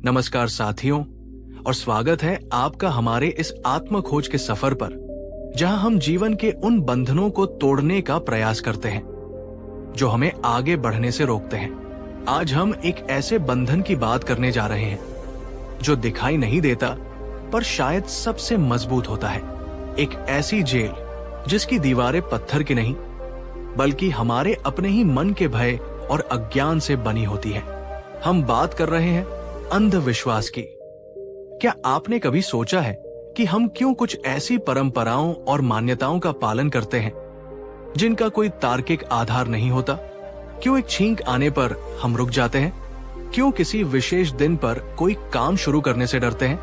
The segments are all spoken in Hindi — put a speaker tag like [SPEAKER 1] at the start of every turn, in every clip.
[SPEAKER 1] नमस्कार साथियों, और स्वागत है आपका हमारे इस आत्म खोज के सफर पर, जहां हम जीवन के उन बंधनों को तोड़ने का प्रयास करते हैं जो हमें आगे बढ़ने से रोकते हैं। आज हम एक ऐसे बंधन की बात करने जा रहे हैं जो दिखाई नहीं देता पर शायद सबसे मजबूत होता है। एक ऐसी जेल जिसकी दीवारें पत्थर की नहीं बल्कि हमारे अपने ही मन के भय और अज्ञान से बनी होती है। हम बात कर रहे हैं अंधविश्वास की। क्या आपने कभी सोचा है कि हम क्यों कुछ ऐसी परंपराओं और मान्यताओं का पालन करते हैं जिनका कोई तार्किक आधार नहीं होता? क्यों एक छींक आने पर हम रुक जाते हैं? क्यों किसी विशेष दिन पर कोई काम शुरू करने से डरते हैं?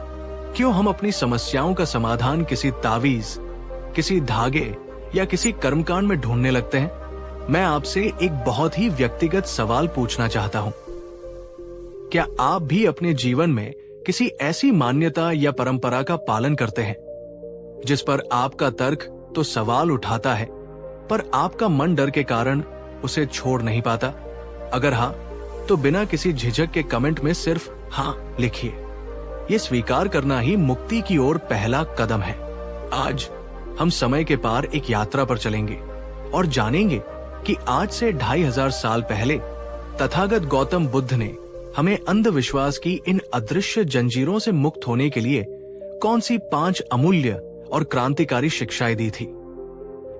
[SPEAKER 1] क्यों हम अपनी समस्याओं का समाधान किसी तावीज, किसी धागे या किसी कर्मकांड में ढूंढने लगते हैं? मैं आपसे एक बहुत ही व्यक्तिगत सवाल पूछना चाहता हूं। क्या आप भी अपने जीवन में किसी ऐसी मान्यता या परंपरा का पालन करते हैं जिस पर आपका तर्क तो सवाल उठाता है पर आपका मन डर के कारण उसे छोड़ नहीं पाता? अगर हाँ, तो बिना किसी झिझक के कमेंट में सिर्फ हाँ लिखिए। ये स्वीकार करना ही मुक्ति की ओर पहला कदम है। आज हम समय के पार एक यात्रा पर चलेंगे और जानेंगे कि आज से 2500 साल पहले तथागत गौतम बुद्ध ने हमें अंधविश्वास की इन अदृश्य जंजीरों से मुक्त होने के लिए कौन सी 5 अमूल्य और क्रांतिकारी शिक्षाएं दी थी।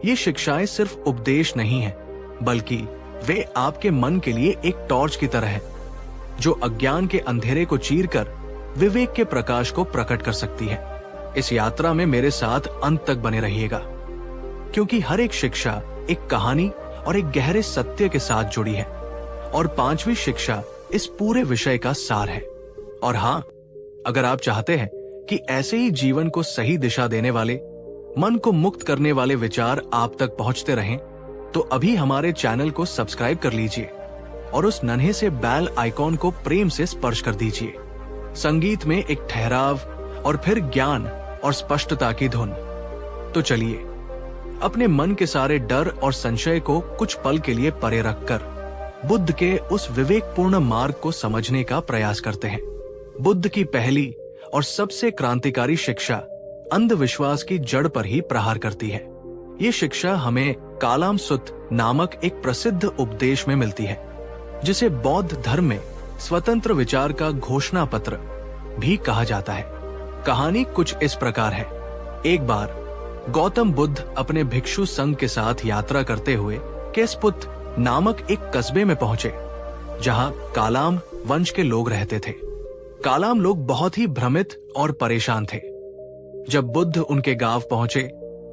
[SPEAKER 1] ये शिक्षाएं सिर्फ उपदेश नहीं है, बल्कि वे आपके मन के लिए एक टॉर्च की तरह है जो अज्ञान के अंधेरे को चीरकर विवेक के प्रकाश को प्रकट कर सकती है। इस यात्रा में मेरे साथ अंत तक बने रहिएगा, क्योंकि हर एक शिक्षा एक कहानी और एक गहरे सत्य के साथ जुड़ी है, और 5वीं शिक्षा इस पूरे विषय का सार है। और हाँ, अगर आप चाहते हैं कि ऐसे ही जीवन को सही दिशा देने वाले, मन को मुक्त करने वाले विचार आप तक पहुंचते रहें, तो अभी हमारे चैनल को सब्सक्राइब कर लीजिए और उस नन्हे से बेल आइकॉन को प्रेम से स्पर्श कर दीजिए। संगीत में एक ठहराव और फिर ज्ञान और स्पष्टता की धुन। तो चलिए अपने मन के सारे डर और संशय को कुछ पल के लिए परे रखकर बुद्ध के उस विवेकपूर्ण मार्ग को समझने का प्रयास करते हैं। बुद्ध की पहली और सबसे क्रांतिकारी शिक्षा अंधविश्वास की जड़ पर ही प्रहार करती है। ये शिक्षा हमें कालाम सुत्त नामक एक प्रसिद्ध उपदेश में मिलती है, जिसे बौद्ध धर्म में स्वतंत्र विचार का घोषणा पत्र भी कहा जाता है। कहानी कुछ इस प्रकार है। एक बार गौतम बुद्ध अपने भिक्षु संघ के साथ यात्रा करते हुए केसपुत नामक एक कस्बे में पहुंचे, जहां कालाम वंश के लोग रहते थे। कालाम लोग बहुत ही भ्रमित और परेशान थे। जब बुद्ध उनके गांव पहुंचे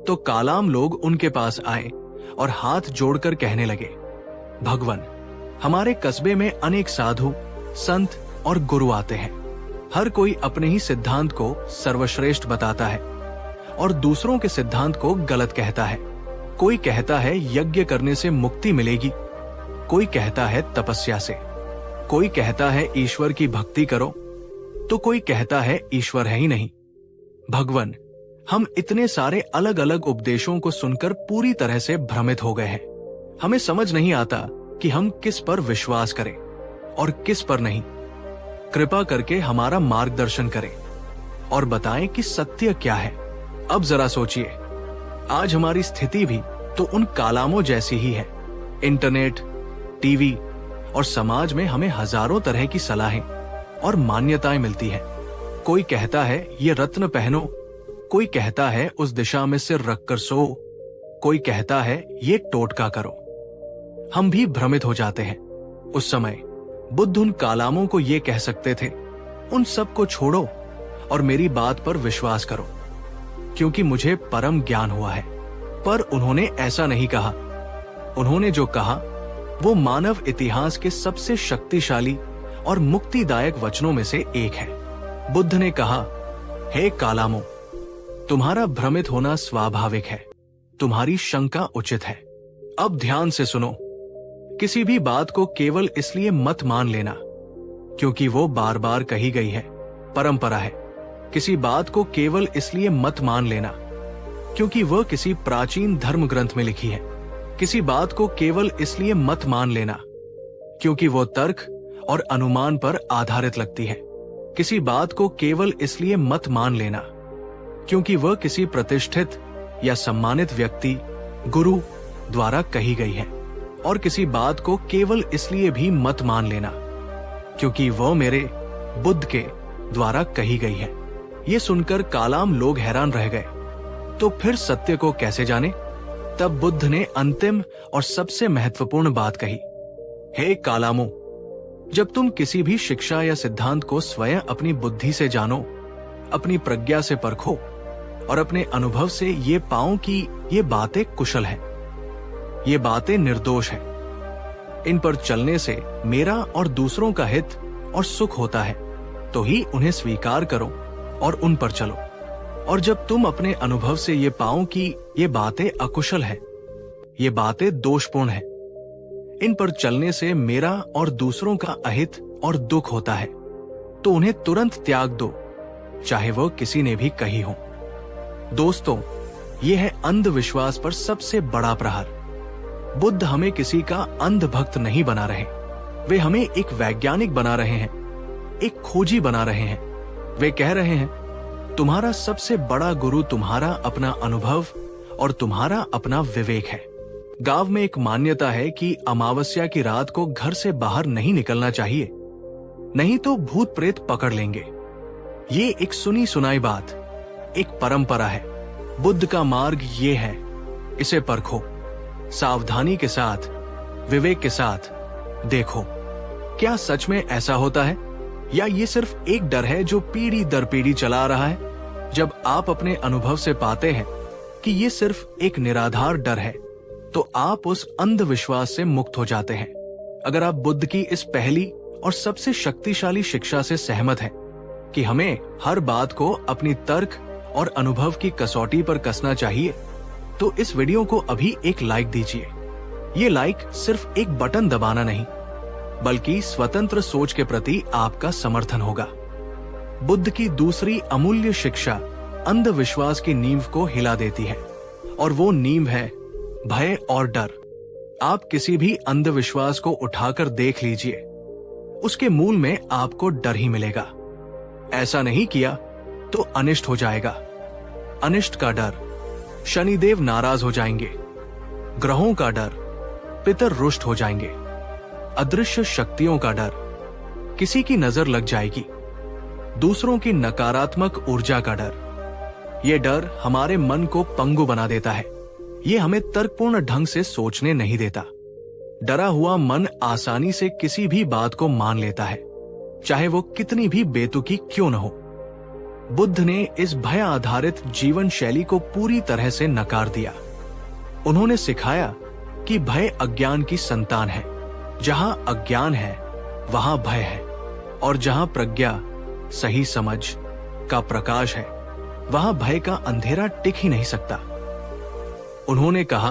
[SPEAKER 1] तो कालाम लोग उनके पास आए और हाथ जोड़कर कहने लगे, भगवान, हमारे कस्बे में अनेक साधु, संत और गुरु आते हैं। हर कोई अपने ही सिद्धांत को सर्वश्रेष्ठ बताता है और दूसरों के सिद्धांत को गलत कहता है। कोई कहता है यज्ञ करने से मुक्ति मिलेगी, कोई कहता है तपस्या से, कोई कहता है ईश्वर की भक्ति करो, तो कोई कहता है ईश्वर है ही नहीं। भगवान, हम इतने सारे अलग अलग उपदेशों को सुनकर पूरी तरह से भ्रमित हो गए हैं। हमें समझ नहीं आता कि हम किस पर विश्वास करें और किस पर नहीं। कृपा करके हमारा मार्गदर्शन करें और बताएं कि सत्य क्या है। अब जरा सोचिए, आज हमारी स्थिति भी तो उन कालामों जैसी ही है। इंटरनेट, टीवी और समाज में हमें हजारों तरह की सलाहें और मान्यताएं मिलती हैं। कोई कहता है ये रत्न पहनो, कोई कहता है उस दिशा में सिर रखकर सो, कोई कहता है ये टोटका करो। हम भी भ्रमित हो जाते हैं। उस समय बुद्ध उन कालामों को ये कह सकते थे, उन सब को छोड़ो और मेरी बात पर विश्वास करो, क्योंकि मुझे परम ज्ञान हुआ है। पर उन्होंने ऐसा नहीं कहा। उन्होंने जो कहा वो मानव इतिहास के सबसे शक्तिशाली और मुक्तिदायक वचनों में से एक है। बुद्ध ने कहा, हे कालामों, तुम्हारा भ्रमित होना स्वाभाविक है, तुम्हारी शंका उचित है। अब ध्यान से सुनो। किसी भी बात को केवल इसलिए मत मान लेना क्योंकि वो बार बार कही गई है, परंपरा है। किसी बात को केवल इसलिए मत मान लेना क्योंकि वह किसी प्राचीन धर्म ग्रंथ में लिखी है। किसी बात को केवल इसलिए मत मान लेना क्योंकि वो तर्क और अनुमान पर आधारित लगती है। किसी बात को केवल इसलिए मत मान लेना क्योंकि वह किसी प्रतिष्ठित या सम्मानित व्यक्ति, गुरु द्वारा कही गई है, और किसी बात को केवल इसलिए भी मत मान लेना क्योंकि वह मेरे बुद्ध के द्वारा कही गई है। ये सुनकर कालाम लोग हैरान रह गए। तो फिर सत्य को कैसे जाने? तब बुद्ध ने अंतिम और सबसे महत्वपूर्ण बात कही, हे कालामो, जब तुम किसी भी शिक्षा या सिद्धांत को स्वयं अपनी बुद्धि से जानो, अपनी प्रज्ञा से परखो और अपने अनुभव से ये पाओ कि ये बातें कुशल हैं, ये बातें निर्दोष हैं, इन पर चलने से मेरा और दूसरों का हित और सुख होता है, तो ही उन्हें स्वीकार करो और उन पर चलो। और जब तुम अपने अनुभव से ये पाओ कि ये बातें अकुशल हैं, ये बातें दोषपूर्ण हैं, इन पर चलने से मेरा और दूसरों का अहित और दुख होता है, तो उन्हें तुरंत त्याग दो, चाहे वह किसी ने भी कही हो। दोस्तों, यह है अंधविश्वास पर सबसे बड़ा प्रहार। बुद्ध हमें किसी का अंधभक्त नहीं बना रहे, वे हमें एक वैज्ञानिक बना रहे हैं, एक खोजी बना रहे हैं। वे कह रहे हैं, तुम्हारा सबसे बड़ा गुरु तुम्हारा अपना अनुभव और तुम्हारा अपना विवेक है। गांव में एक मान्यता है कि अमावस्या की रात को घर से बाहर नहीं निकलना चाहिए, नहीं तो भूत प्रेत पकड़ लेंगे। ये एक सुनी सुनाई बात, एक परंपरा है। बुद्ध का मार्ग ये है, इसे परखो, सावधानी के साथ, विवेक के साथ देखो। क्या सच में ऐसा होता है, या ये सिर्फ एक डर है जो पीढ़ी दर पीढ़ी चला आ रहा है? जब आप अपने अनुभव से पाते हैं कि ये सिर्फ एक निराधार डर है, तो आप उस अंधविश्वास से मुक्त हो जाते हैं। अगर आप बुद्ध की इस पहली और सबसे शक्तिशाली शिक्षा से सहमत हैं कि हमें हर बात को अपनी तर्क और अनुभव की कसौटी पर कसना चाहिए, तो इस वीडियो को अभी एक लाइक दीजिए। ये लाइक सिर्फ एक बटन दबाना नहीं, बल्कि स्वतंत्र सोच के प्रति आपका समर्थन होगा। बुद्ध की दूसरी अमूल्य शिक्षा अंधविश्वास की नींव को हिला देती है, और वो नींव है भय और डर। आप किसी भी अंधविश्वास को उठाकर देख लीजिए, उसके मूल में आपको डर ही मिलेगा। ऐसा नहीं किया तो अनिष्ट हो जाएगा। अनिष्ट का डर, शनिदेव नाराज हो जाएंगे। ग्रहों का डर, पितर रुष्ट हो जाएंगे। अदृश्य शक्तियों का डर, किसी की नजर लग जाएगी। दूसरों की नकारात्मक ऊर्जा का डर, ये डर हमारे मन को पंगु बना देता है। ये हमें तर्कपूर्ण ढंग से सोचने नहीं देता। डरा हुआ मन आसानी से किसी भी बात को मान लेता है, चाहे वो कितनी भी बेतुकी क्यों न हो। बुद्ध ने इस भय आधारित जीवन शैली को पूरी तरह से नकार दिया। उन्होंने सिखाया कि भय अज्ञान की संतान है। जहां अज्ञान है वहां भय है, और जहां प्रज्ञा, सही समझ का प्रकाश है, वहां भय का अंधेरा टिक ही नहीं सकता। उन्होंने कहा,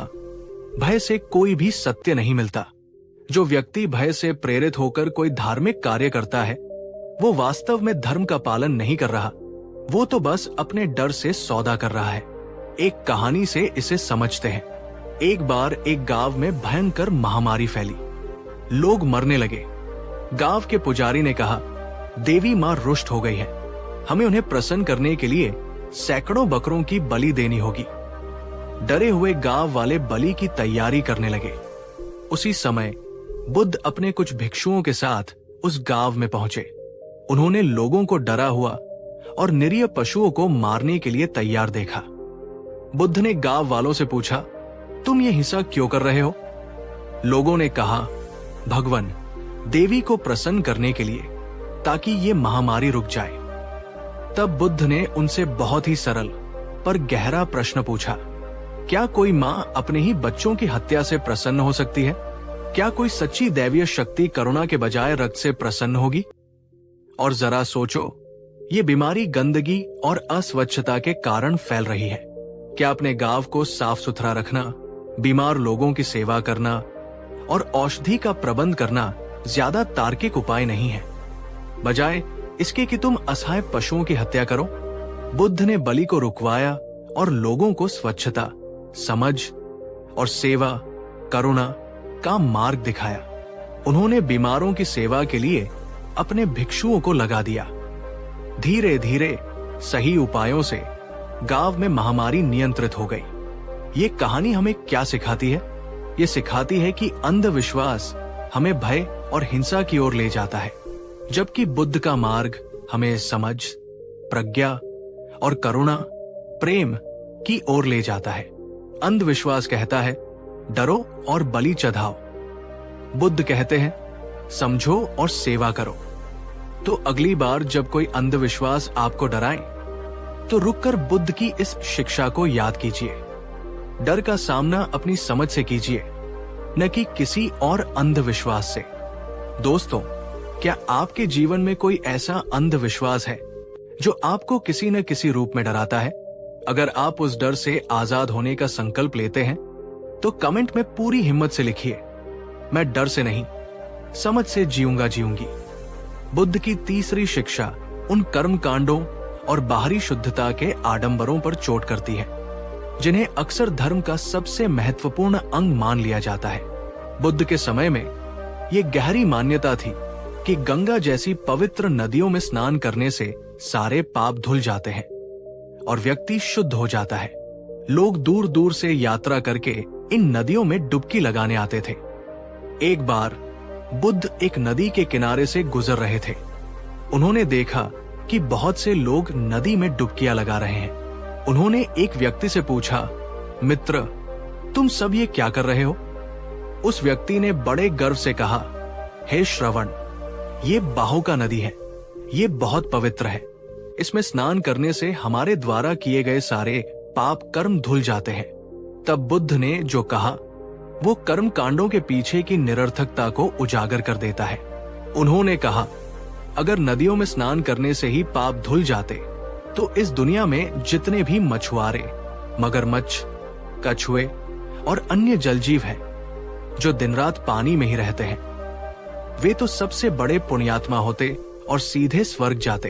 [SPEAKER 1] भय से कोई भी सत्य नहीं मिलता। जो व्यक्ति भय से प्रेरित होकर कोई धार्मिक कार्य करता है, वो वास्तव में धर्म का पालन नहीं कर रहा, वो तो बस अपने डर से सौदा कर रहा है। एक कहानी से इसे समझते हैं। एक बार एक गांव में भयंकर महामारी फैली, लोग मरने लगे। गांव के पुजारी ने कहा, देवी मां रुष्ट हो गई है, हमें उन्हें प्रसन्न करने के लिए सैकड़ों बकरों की बलि देनी होगी। डरे हुए गांव वाले बलि की तैयारी करने लगे। उसी समय बुद्ध अपने कुछ भिक्षुओं के साथ उस गांव में पहुंचे। उन्होंने लोगों को डरा हुआ और निरीह पशुओं को मारने के लिए तैयार देखा। बुद्ध ने गांव वालों से पूछा, तुम ये हिंसा क्यों कर रहे हो? लोगों ने कहा, भगवान, देवी को प्रसन्न करने के लिए, ताकि ये महामारी रुक जाए। तब बुद्ध ने उनसे बहुत ही सरल पर गहरा प्रश्न पूछा, क्या कोई मां अपने ही बच्चों की हत्या से प्रसन्न हो सकती है? क्या कोई सच्ची दैवीय शक्ति करुणा के बजाय रक्त से प्रसन्न होगी? और जरा सोचो, ये बीमारी गंदगी और अस्वच्छता के कारण फैल रही है। क्या अपने गांव को साफ सुथरा रखना, बीमार लोगों की सेवा करना और औषधि का प्रबंध करना ज्यादा तार्किक उपाय नहीं है, बजाय इसके कि तुम असहाय पशुओं की हत्या करो? बुद्ध ने बलि को रुकवाया और लोगों को स्वच्छता, समझ और सेवा, करुणा का मार्ग दिखाया। उन्होंने बीमारों की सेवा के लिए अपने भिक्षुओं को लगा दिया। धीरे धीरे सही उपायों से गांव में महामारी नियंत्रित हो गई। ये कहानी हमें क्या सिखाती है? ये सिखाती है कि अंधविश्वास हमें भय और हिंसा की ओर ले जाता है, जबकि बुद्ध का मार्ग हमें समझ, प्रज्ञा और करुणा, प्रेम की ओर ले जाता है। अंधविश्वास कहता है डरो और बलि चढ़ाओ, बुद्ध कहते हैं समझो और सेवा करो। तो अगली बार जब कोई अंधविश्वास आपको डराए तो रुककर बुद्ध की इस शिक्षा को याद कीजिए। डर का सामना अपनी समझ से कीजिए, न कि किसी और अंधविश्वास से। दोस्तों, क्या आपके जीवन में कोई ऐसा अंधविश्वास है जो आपको किसी न किसी रूप में डराता है? अगर आप उस डर से आजाद होने का संकल्प लेते हैं तो कमेंट में पूरी हिम्मत से लिखिए, मैं डर से नहीं, समझ से जीऊंगी। बुद्ध की तीसरी शिक्षा उन कर्म कांडों और बाहरी शुद्धता के आडंबरों पर चोट करती है जिन्हें अक्सर धर्म का सबसे महत्वपूर्ण अंग मान लिया जाता है। बुद्ध के समय में ये गहरी मान्यता थी कि गंगा जैसी पवित्र नदियों में स्नान करने से सारे पाप धुल जाते हैं और व्यक्ति शुद्ध हो जाता है। लोग दूर दूर से यात्रा करके इन नदियों में डुबकी लगाने आते थे। एक बार बुद्ध एक नदी के किनारे से गुजर रहे थे। उन्होंने देखा कि बहुत से लोग नदी में डुबकियां लगा रहे हैं। उन्होंने एक व्यक्ति से पूछा, मित्र, तुम सब ये क्या कर रहे हो? उस व्यक्ति ने बड़े गर्व से कहा, हे श्रवण, ये बाहुका नदी है, ये बहुत पवित्र है। इसमें स्नान करने से हमारे द्वारा किए गए सारे पाप कर्म धुल जाते हैं। तब बुद्ध ने जो कहा वो कर्म कांडों के पीछे की निरर्थकता को उजागर कर देता है। उन्होंने कहा, अगर नदियों में स्नान करने से ही पाप धुल जाते तो इस दुनिया में जितने भी मछुआरे, मगरमच्छ, कछुए और अन्य जलजीव हैं जो दिन रात पानी में ही रहते हैं, वे तो सबसे बड़े पुण्यात्मा होते और सीधे स्वर्ग जाते।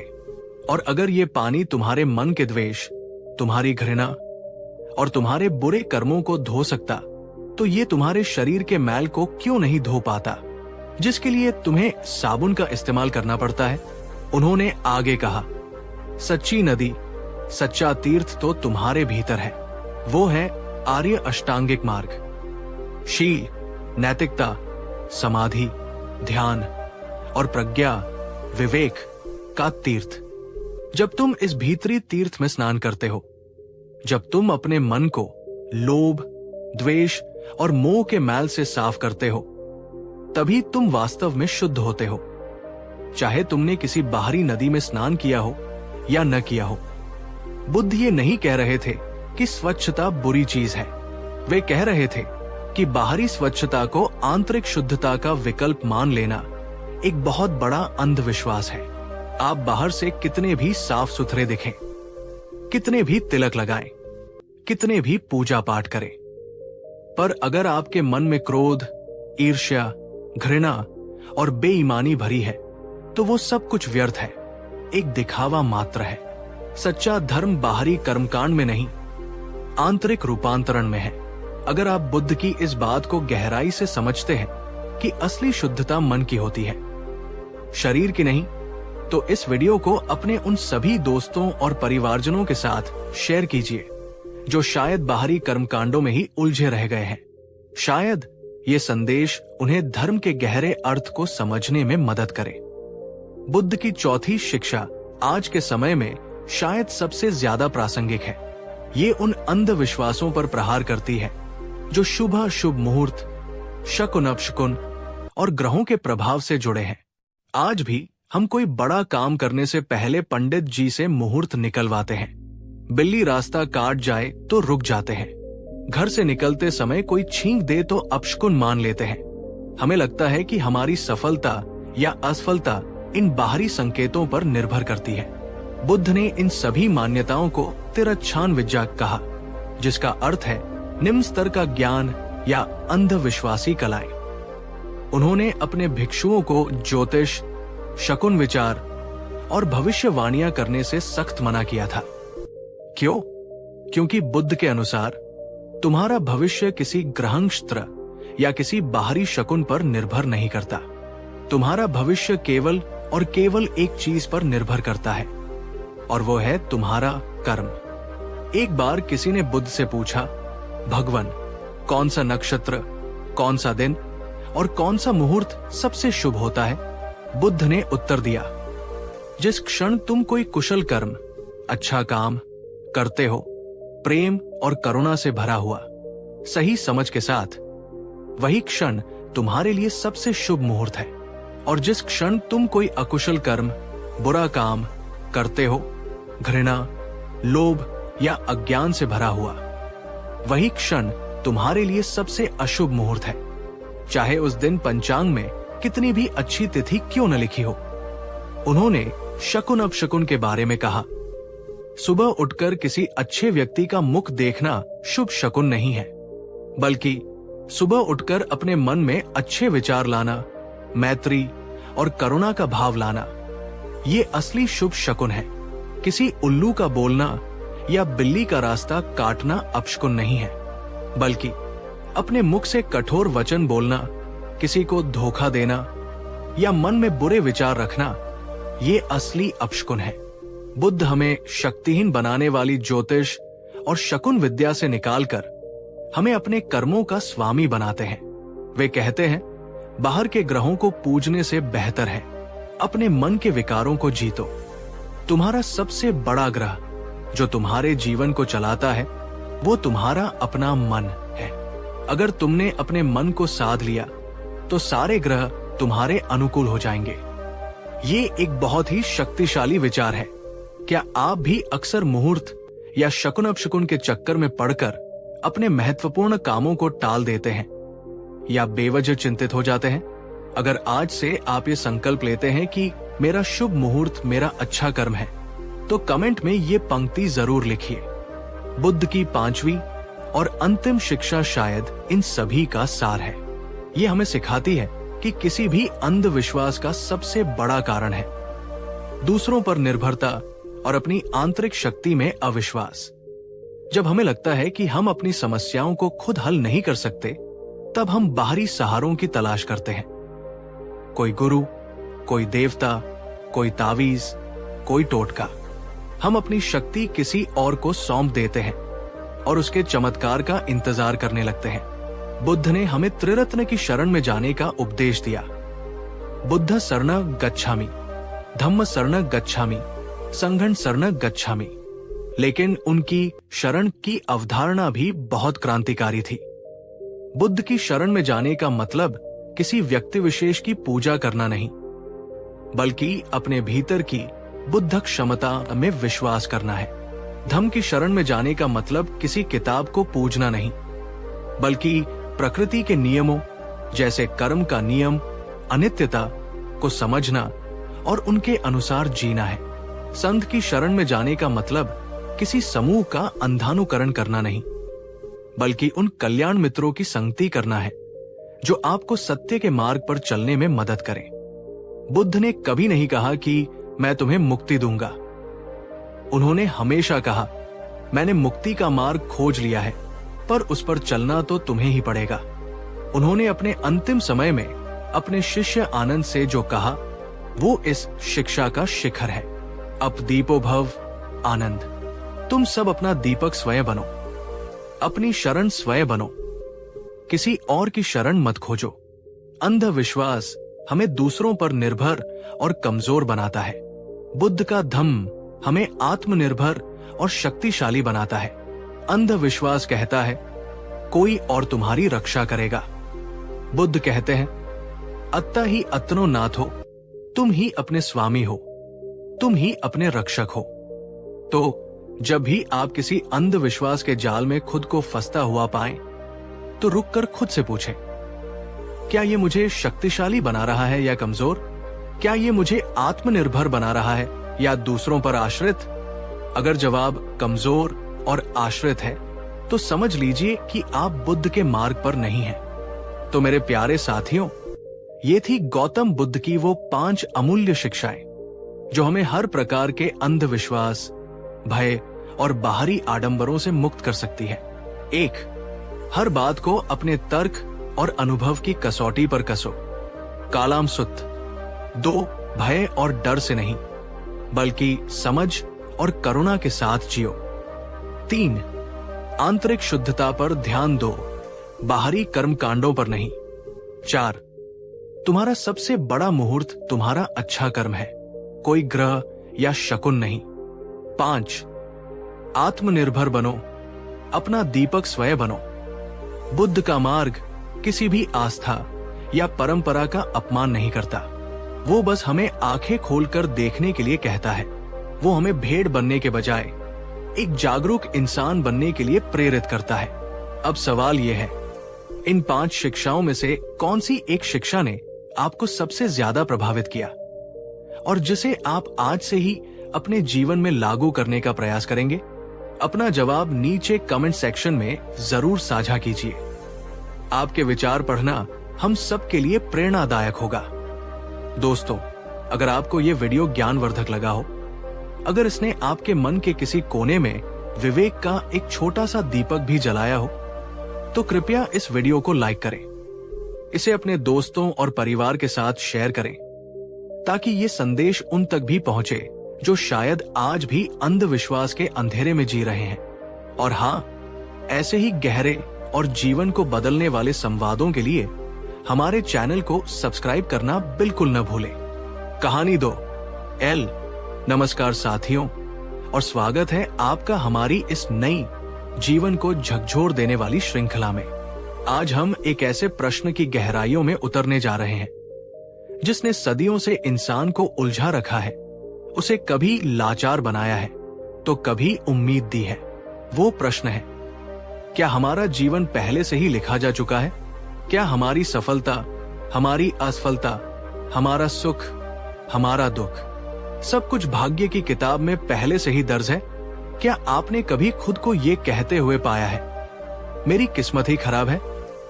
[SPEAKER 1] और अगर ये पानी तुम्हारे मन के द्वेष, तुम्हारी घृणा और तुम्हारे बुरे कर्मों को धो सकता तो ये तुम्हारे शरीर के मैल को क्यों नहीं धो पाता, जिसके लिए तुम्हें साबुन का इस्तेमाल करना पड़ता है। उन्होंने आगे कहा, सच्ची नदी, सच्चा तीर्थ तो तुम्हारे भीतर है। वो है आर्य अष्टांगिक मार्ग, शील, नैतिकता, समाधि, ध्यान और प्रज्ञा, विवेक का तीर्थ। जब तुम इस भीतरी तीर्थ में स्नान करते हो, जब तुम अपने मन को लोभ, द्वेष और मोह के मैल से साफ करते हो, तभी तुम वास्तव में शुद्ध होते हो, चाहे तुमने किसी बाहरी नदी में स्नान किया हो या न किया हो। बुद्ध ये नहीं कह रहे थे कि स्वच्छता बुरी चीज है। वे कह रहे थे कि बाहरी स्वच्छता को आंतरिक शुद्धता का विकल्प मान लेना एक बहुत बड़ा अंधविश्वास है। आप बाहर से कितने भी साफ सुथरे दिखें, कितने भी तिलक लगाएं, कितने भी पूजा पाठ करें, पर अगर आपके मन में क्रोध, ईर्ष्या, घृणा और बेईमानी भरी है तो वो सब कुछ व्यर्थ है, एक दिखावा मात्र है। सच्चा धर्म बाहरी कर्मकांड में नहीं, आंतरिक रूपांतरण में है। अगर आप बुद्ध की इस बात को गहराई से समझते हैं कि असली शुद्धता मन की होती है, शरीर की नहीं, तो इस वीडियो को अपने उन सभी दोस्तों और परिवारजनों के साथ शेयर कीजिए जो शायद बाहरी कर्मकांडों में ही उलझे रह गए हैं। शायद ये संदेश उन्हें धर्म के गहरे अर्थ को समझने में मदद करे। बुद्ध की चौथी शिक्षा आज के समय में शायद सबसे ज्यादा प्रासंगिक है। ये उन अंधविश्वासों पर प्रहार करती है जो शुभ अशुभ मुहूर्त, शकुन अपशकुन और ग्रहों के प्रभाव से जुड़े हैं। आज भी हम कोई बड़ा काम करने से पहले पंडित जी से मुहूर्त निकलवाते हैं। बिल्ली रास्ता काट जाए तो रुक जाते हैं। घर से निकलते समय कोई छींक दे तो अपशकुन मान लेते हैं। हमें लगता है कि हमारी सफलता या असफलता इन बाहरी संकेतों पर निर्भर करती है। बुद्ध ने इन सभी मान्यताओं को तिरच्छान विद्या कहा, जिसका अर्थ है निम्न स्तर का ज्ञान या अंधविश्वासी कलाएं। उन्होंने अपने भिक्षुओं को ज्योतिष, शकुन विचार और भविष्यवाणियां करने से सख्त मना किया था। क्यों? क्योंकि बुद्ध के अनुसार तुम्हारा भविष्य किसी ग्रहनक्षत्र या किसी बाहरी शकुन पर निर्भर नहीं करता। तुम्हारा भविष्य केवल और केवल एक चीज पर निर्भर करता है, और वो है तुम्हारा कर्म। एक बार किसी ने बुद्ध से पूछा, भगवान, कौन सा नक्षत्र, कौन सा दिन और कौन सा मुहूर्त सबसे शुभ होता है? बुद्ध ने उत्तर दिया, जिस क्षण तुम कोई कुशल कर्म, अच्छा काम करते हो, प्रेम और करुणा से भरा हुआ, सही समझ के साथ, वही क्षण तुम्हारे लिए सबसे शुभ मुहूर्त है। और जिस क्षण तुम कोई अकुशल कर्म, बुरा काम करते हो, घृणा, लोभ या अज्ञान से भरा हुआ, वही क्षण तुम्हारे लिए सबसे अशुभ मुहूर्त है, चाहे उस दिन पंचांग में कितनी भी अच्छी तिथि क्यों न लिखी हो। उन्होंने शकुन अपशकुन के बारे में कहा, सुबह उठकर किसी अच्छे व्यक्ति का मुख देखना शुभ शकुन नहीं है, बल्कि सुबह उठकर अपने मन में अच्छे विचार लाना, मैत्री और करुणा का भाव लाना, ये असली शुभ शकुन है। किसी उल्लू का बोलना या बिल्ली का रास्ता काटना अपशकुन नहीं है, बल्कि अपने मुख से कठोर वचन बोलना, किसी को धोखा देना या मन में बुरे विचार रखना, ये असली अपशकुन है। बुद्ध हमें शक्तिहीन बनाने वाली ज्योतिष और शकुन विद्या से निकालकर हमें अपने कर्मों का स्वामी बनाते हैं। वे कहते हैं, बाहर के ग्रहों को पूजने से बेहतर है अपने मन के विकारों को जीतो। तुम्हारा सबसे बड़ा ग्रह जो तुम्हारे जीवन को चलाता है, वो तुम्हारा अपना मन है। अगर तुमने अपने मन को साध लिया तो सारे ग्रह तुम्हारे अनुकूल हो जाएंगे। ये एक बहुत ही शक्तिशाली विचार है। क्या आप भी अक्सर मुहूर्त या शकुन अपशकुन के चक्कर में पड़कर अपने महत्वपूर्ण कामों को टाल देते हैं या बेवजह चिंतित हो जाते हैं? अगर आज से आप ये संकल्प लेते हैं कि मेरा शुभ मुहूर्त मेरा अच्छा कर्म है, तो कमेंट में ये पंक्ति जरूर लिखिए। बुद्ध की 5वीं और अंतिम शिक्षा शायद इन सभी का सार है। ये हमें सिखाती है कि किसी भी अंधविश्वास का सबसे बड़ा कारण है दूसरों पर निर्भरता और अपनी आंतरिक शक्ति में अविश्वास। जब हमें लगता है कि हम अपनी समस्याओं को खुद हल नहीं कर सकते, तब हम बाहरी सहारों की तलाश करते हैं। कोई गुरु, कोई देवता, कोई तावीज, कोई टोटका। हम अपनी शक्ति किसी और को सौंप देते हैं और उसके चमत्कार का इंतजार करने लगते हैं। बुद्ध ने हमें त्रिरत्न की शरण में जाने का उपदेश दिया। बुद्ध शरण गच्छामि, धम्म शरण गच्छामि, संघं शरण गच्छामि। लेकिन उनकी शरण की अवधारणा भी बहुत क्रांतिकारी थी। बुद्ध की शरण में जाने का मतलब किसी व्यक्ति विशेष की पूजा करना नहीं, बल्कि अपने भीतर की बुद्ध क्षमता में विश्वास करना है। धम्म की शरण में जाने का मतलब किसी किताब को पूजना नहीं, बल्कि प्रकृति के नियमों जैसे कर्म का नियम, अनित्यता को समझना और उनके अनुसार जीना है। संत की शरण में जाने का मतलब किसी समूह का अंधानुकरण करना नहीं, बल्कि उन कल्याण मित्रों की संगति करना है जो आपको सत्य के मार्ग पर चलने में मदद करें। बुद्ध ने कभी नहीं कहा कि मैं तुम्हें मुक्ति दूंगा। उन्होंने हमेशा कहा, मैंने मुक्ति का मार्ग खोज लिया है, पर उस पर चलना तो तुम्हें ही पड़ेगा। उन्होंने अपने अंतिम समय में अपने शिष्य आनंद से जो कहा, वो इस शिक्षा का शिखर है। अब दीपो भव आनंद। तुम सब अपना दीपक स्वयं बनो, अपनी शरण स्वयं बनो, किसी और की शरण मत खोजो। अंधविश्वास हमें दूसरों पर निर्भर और कमजोर बनाता है। बुद्ध का धम्म हमें आत्मनिर्भर और शक्तिशाली बनाता है। अंधविश्वास कहता है कोई और तुम्हारी रक्षा करेगा। बुद्ध कहते हैं अत्ता ही अत्नो नाथ हो, तुम ही अपने स्वामी हो, तुम ही अपने रक्षक हो। तो जब भी आप किसी अंधविश्वास के जाल में खुद को फंसता हुआ पाएं, तो रुककर खुद से पूछें, क्या ये मुझे शक्तिशाली बना रहा है या कमजोर? क्या ये मुझे आत्मनिर्भर बना रहा है या दूसरों पर आश्रित? अगर जवाब कमजोर और आश्रित है, तो समझ लीजिए कि आप बुद्ध के मार्ग पर नहीं हैं। तो मेरे प्यारे साथियों, ये थी गौतम बुद्ध की वो 5 अमूल्य शिक्षाएं जो हमें हर प्रकार के अंधविश्वास, भय और बाहरी आडंबरों से मुक्त कर सकती है। 1. हर बात को अपने तर्क और अनुभव की कसौटी पर कसो, कालाम सुत्त। 2. भय और डर से नहीं, बल्कि समझ और करुणा के साथ जियो। 3. आंतरिक शुद्धता पर ध्यान दो, बाहरी कर्म कांडों पर नहीं। 4. तुम्हारा सबसे बड़ा मुहूर्त तुम्हारा अच्छा कर्म है, कोई ग्रह या शकुन नहीं। 5. आत्मनिर्भर बनो, अपना दीपक स्वयं बनो। बुद्ध का मार्ग किसी भी आस्था या परंपरा का अपमान नहीं करता। वो बस हमें आंखें खोलकर देखने के लिए कहता है। वो हमें भेड़ बनने के बजाय एक जागरूक इंसान बनने के लिए प्रेरित करता है। अब सवाल यह है, इन 5 शिक्षाओं में से कौन सी एक शिक्षा ने आपको सबसे ज्यादा प्रभावित किया और जिसे आप आज से ही अपने जीवन में लागू करने का प्रयास करेंगे? अपना जवाब नीचे कमेंट सेक्शन में जरूर साझा कीजिए। आपके विचार पढ़ना हम सबके लिए प्रेरणादायक होगा। दोस्तों, अगर आपको ये वीडियो ज्ञानवर्धक लगा हो, अगर इसने आपके मन के किसी कोने में विवेक का एक छोटा सा दीपक भी जलाया हो, तो कृपया इस वीडियो को लाइक करें, इसे अपने दोस्तों और परिवार के साथ शेयर करें, ताकि ये संदेश उन तक भी पहुंचे जो शायद आज भी अंधविश्वास के अंधेरे में जी रहे हैं। और हाँ, ऐसे ही गहरे और जीवन को बदलने वाले संवादों के लिए हमारे चैनल को सब्सक्राइब करना बिल्कुल न भूलें। कहानी 2 एल। नमस्कार साथियों, और स्वागत है आपका हमारी इस नई जीवन को झकझोर देने वाली श्रृंखला में। आज हम एक ऐसे प्रश्न की गहराइयों में उतरने जा रहे हैं जिसने सदियों से इंसान को उलझा रखा है, उसे कभी लाचार बनाया है तो कभी उम्मीद दी है। वो प्रश्न है, क्या हमारा जीवन पहले से ही लिखा जा चुका है? क्या हमारी सफलता, हमारी असफलता, हमारा सुख, हमारा दुख, सब कुछ भाग्य की किताब में पहले से ही दर्ज है? क्या आपने कभी खुद को ये कहते हुए पाया है, मेरी किस्मत ही खराब है?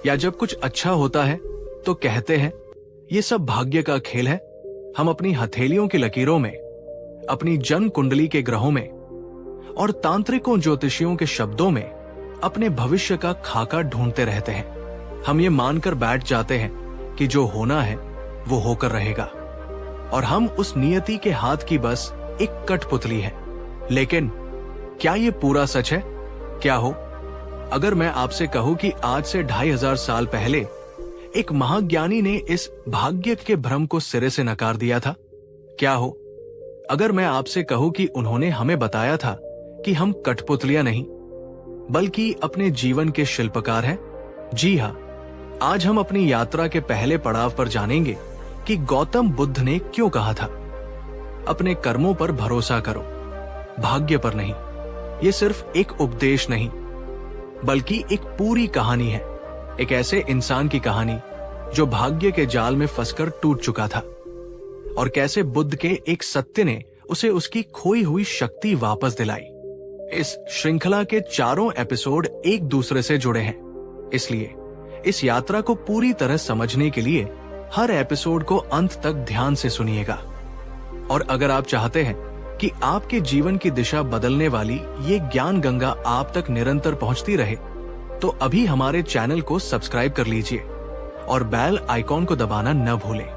[SPEAKER 1] या जब कुछ अच्छा होता है तो कहते हैं, ये सब भाग्य का खेल है? हम अपनी हथेलियों की लकीरों में, अपनी जन्म कुंडली के ग्रहों में और तांत्रिकों ज्योतिषियों के शब्दों में अपने भविष्य का खाका ढूंढते रहते हैं। हम ये मानकर बैठ जाते हैं कि जो होना है वो होकर रहेगा और हम उस नियति के हाथ की बस एक कठपुतली है। लेकिन क्या ये पूरा सच है? क्या हो अगर मैं आपसे कहूं कि आज से 2500 साल पहले एक महाज्ञानी ने इस भाग्य के भ्रम को सिरे से नकार दिया था? क्या हो अगर मैं आपसे कहूं कि उन्होंने हमें बताया था कि हम कठपुतलियां नहीं बल्कि अपने जीवन के शिल्पकार हैं? जी हाँ, आज हम अपनी यात्रा के पहले पड़ाव पर जानेंगे कि गौतम बुद्ध ने क्यों कहा था, अपने कर्मों पर भरोसा करो, भाग्य पर नहीं। ये सिर्फ एक उपदेश नहीं बल्कि एक पूरी कहानी है, एक ऐसे इंसान की कहानी जो भाग्य के जाल में फंसकर टूट चुका था और कैसे बुद्ध के एक सत्य ने उसे उसकी खोई हुई शक्ति वापस दिलाई। इस श्रृंखला के चारों एपिसोड एक दूसरे से जुड़े हैं, इसलिए इस यात्रा को पूरी तरह समझने के लिए हर एपिसोड को अंत तक ध्यान से सुनिएगा। और अगर आप चाहते हैं कि आपके जीवन की दिशा बदलने वाली ये ज्ञान गंगा आप तक निरंतर पहुंचती रहे, तो अभी हमारे चैनल को सब्सक्राइब कर लीजिए और बेल आइकॉन को दबाना न भूलें।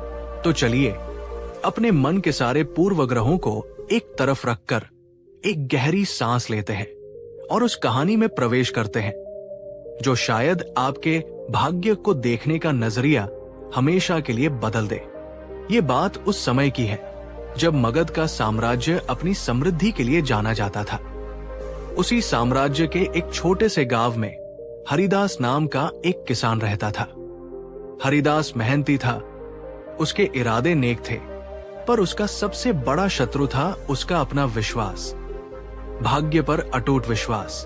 [SPEAKER 1] तो चलिए अपने मन के सारे पूर्वग्रहों को एक तरफ रखकर एक गहरी सांस लेते हैं और उस कहानी में प्रवेश करते हैं जो शायद आपके भाग्य को देखने का नजरिया हमेशा के लिए बदल दे। ये बात उस समय की है जब मगध का साम्राज्य अपनी समृद्धि के लिए जाना जाता था। उसी साम्राज्य के एक छोटे से गांव में हरिदास नाम का एक किसान रहता था। हरिदास मेहनती था, उसके इरादे नेक थे, पर उसका सबसे बड़ा शत्रु था उसका अपना विश्वास, भाग्य पर अटूट विश्वास।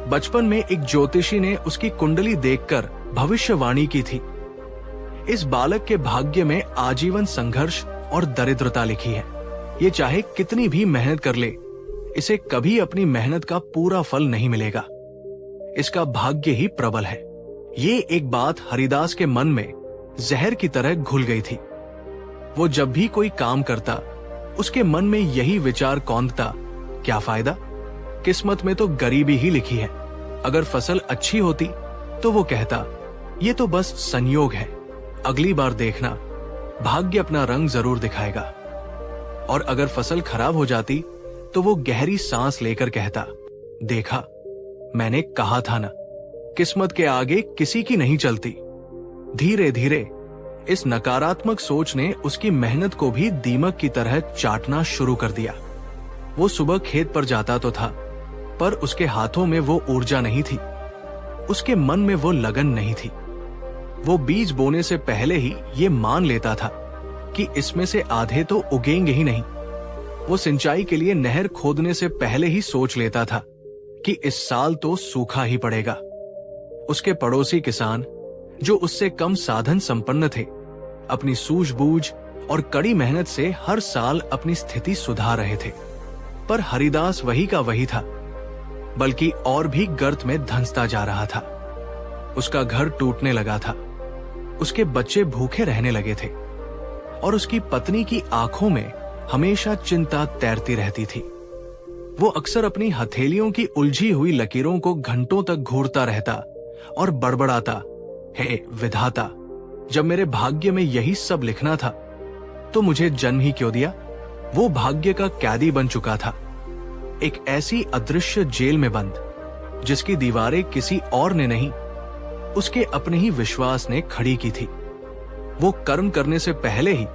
[SPEAKER 1] बचपन में एक ज्योतिषी ने उसकी कुंडली देखकर भविष्यवाणी की थी, इस बालक के भाग्य में आजीवन संघर्ष और दरिद्रता लिखी है। ये चाहे कितनी भी मेहनत कर ले, इसे कभी अपनी मेहनत का पूरा फल नहीं मिलेगा। इसका भाग्य ही प्रबल है। ये एक बात हरिदास के मन में जहर की तरह घुल गई थी। वो जब भी कोई काम करता, उसके मन में यही विचार कौंधता, क्या फायदा, किस्मत में तो गरीबी ही लिखी है। अगर फसल अच्छी होती तो वो कहता, ये तो बस संयोग है, अगली बार देखना, भाग्य अपना रंग जरूर दिखाएगा। और अगर फसल खराब हो जाती तो वो गहरी सांस लेकर कहता, देखा, मैंने कहा था ना, किस्मत के आगे किसी की नहीं चलती। धीरे धीरे इस नकारात्मक सोच ने उसकी मेहनत को भी दीमक की तरह चाटना शुरू कर दिया। वो सुबह खेत पर जाता तो था, पर उसके हाथों में वो ऊर्जा नहीं थी, उसके मन में वो लगन नहीं थी। वो बीज बोने से पहले ही ये मान लेता था कि इसमें से आधे तो उगेंगे ही नहीं। वो सिंचाई के लिए नहर खोदने से पहले ही सोच लेता था कि इस साल तो सूखा ही पड़ेगा। उसके पड़ोसी किसान, जो उससे कम साधन संपन्न थे, अपनी सूझबूझ और कड़ी मेहनत से हर साल अपनी स्थिति सुधार रहे थे। पर हरिदास वही का वही था, बल्कि और भी गर्त में धंसता जा रहा था। उसका घर टूटने लगा था, उसके बच्चे भूखे रहने लगे थे और उसकी पत्नी की आंखों में हमेशा चिंता तैरती रहती थी। वो अक्सर अपनी हथेलियों की उलझी हुई लकीरों को घंटों तक घूरता रहता और बड़बड़ाता, हे विधाता, जब मेरे भाग्य में यही सब लिखना था तो मुझे जन्म ही क्यों दिया। वो भाग्य का कैदी बन चुका था, एक ऐसी अदृश्य जेल में बंद, जिसकी दीवारें किसी और ने नहीं, उसके अपने ही विश्वास ने खड़ी की थी। वो कर्म करने से पहले ही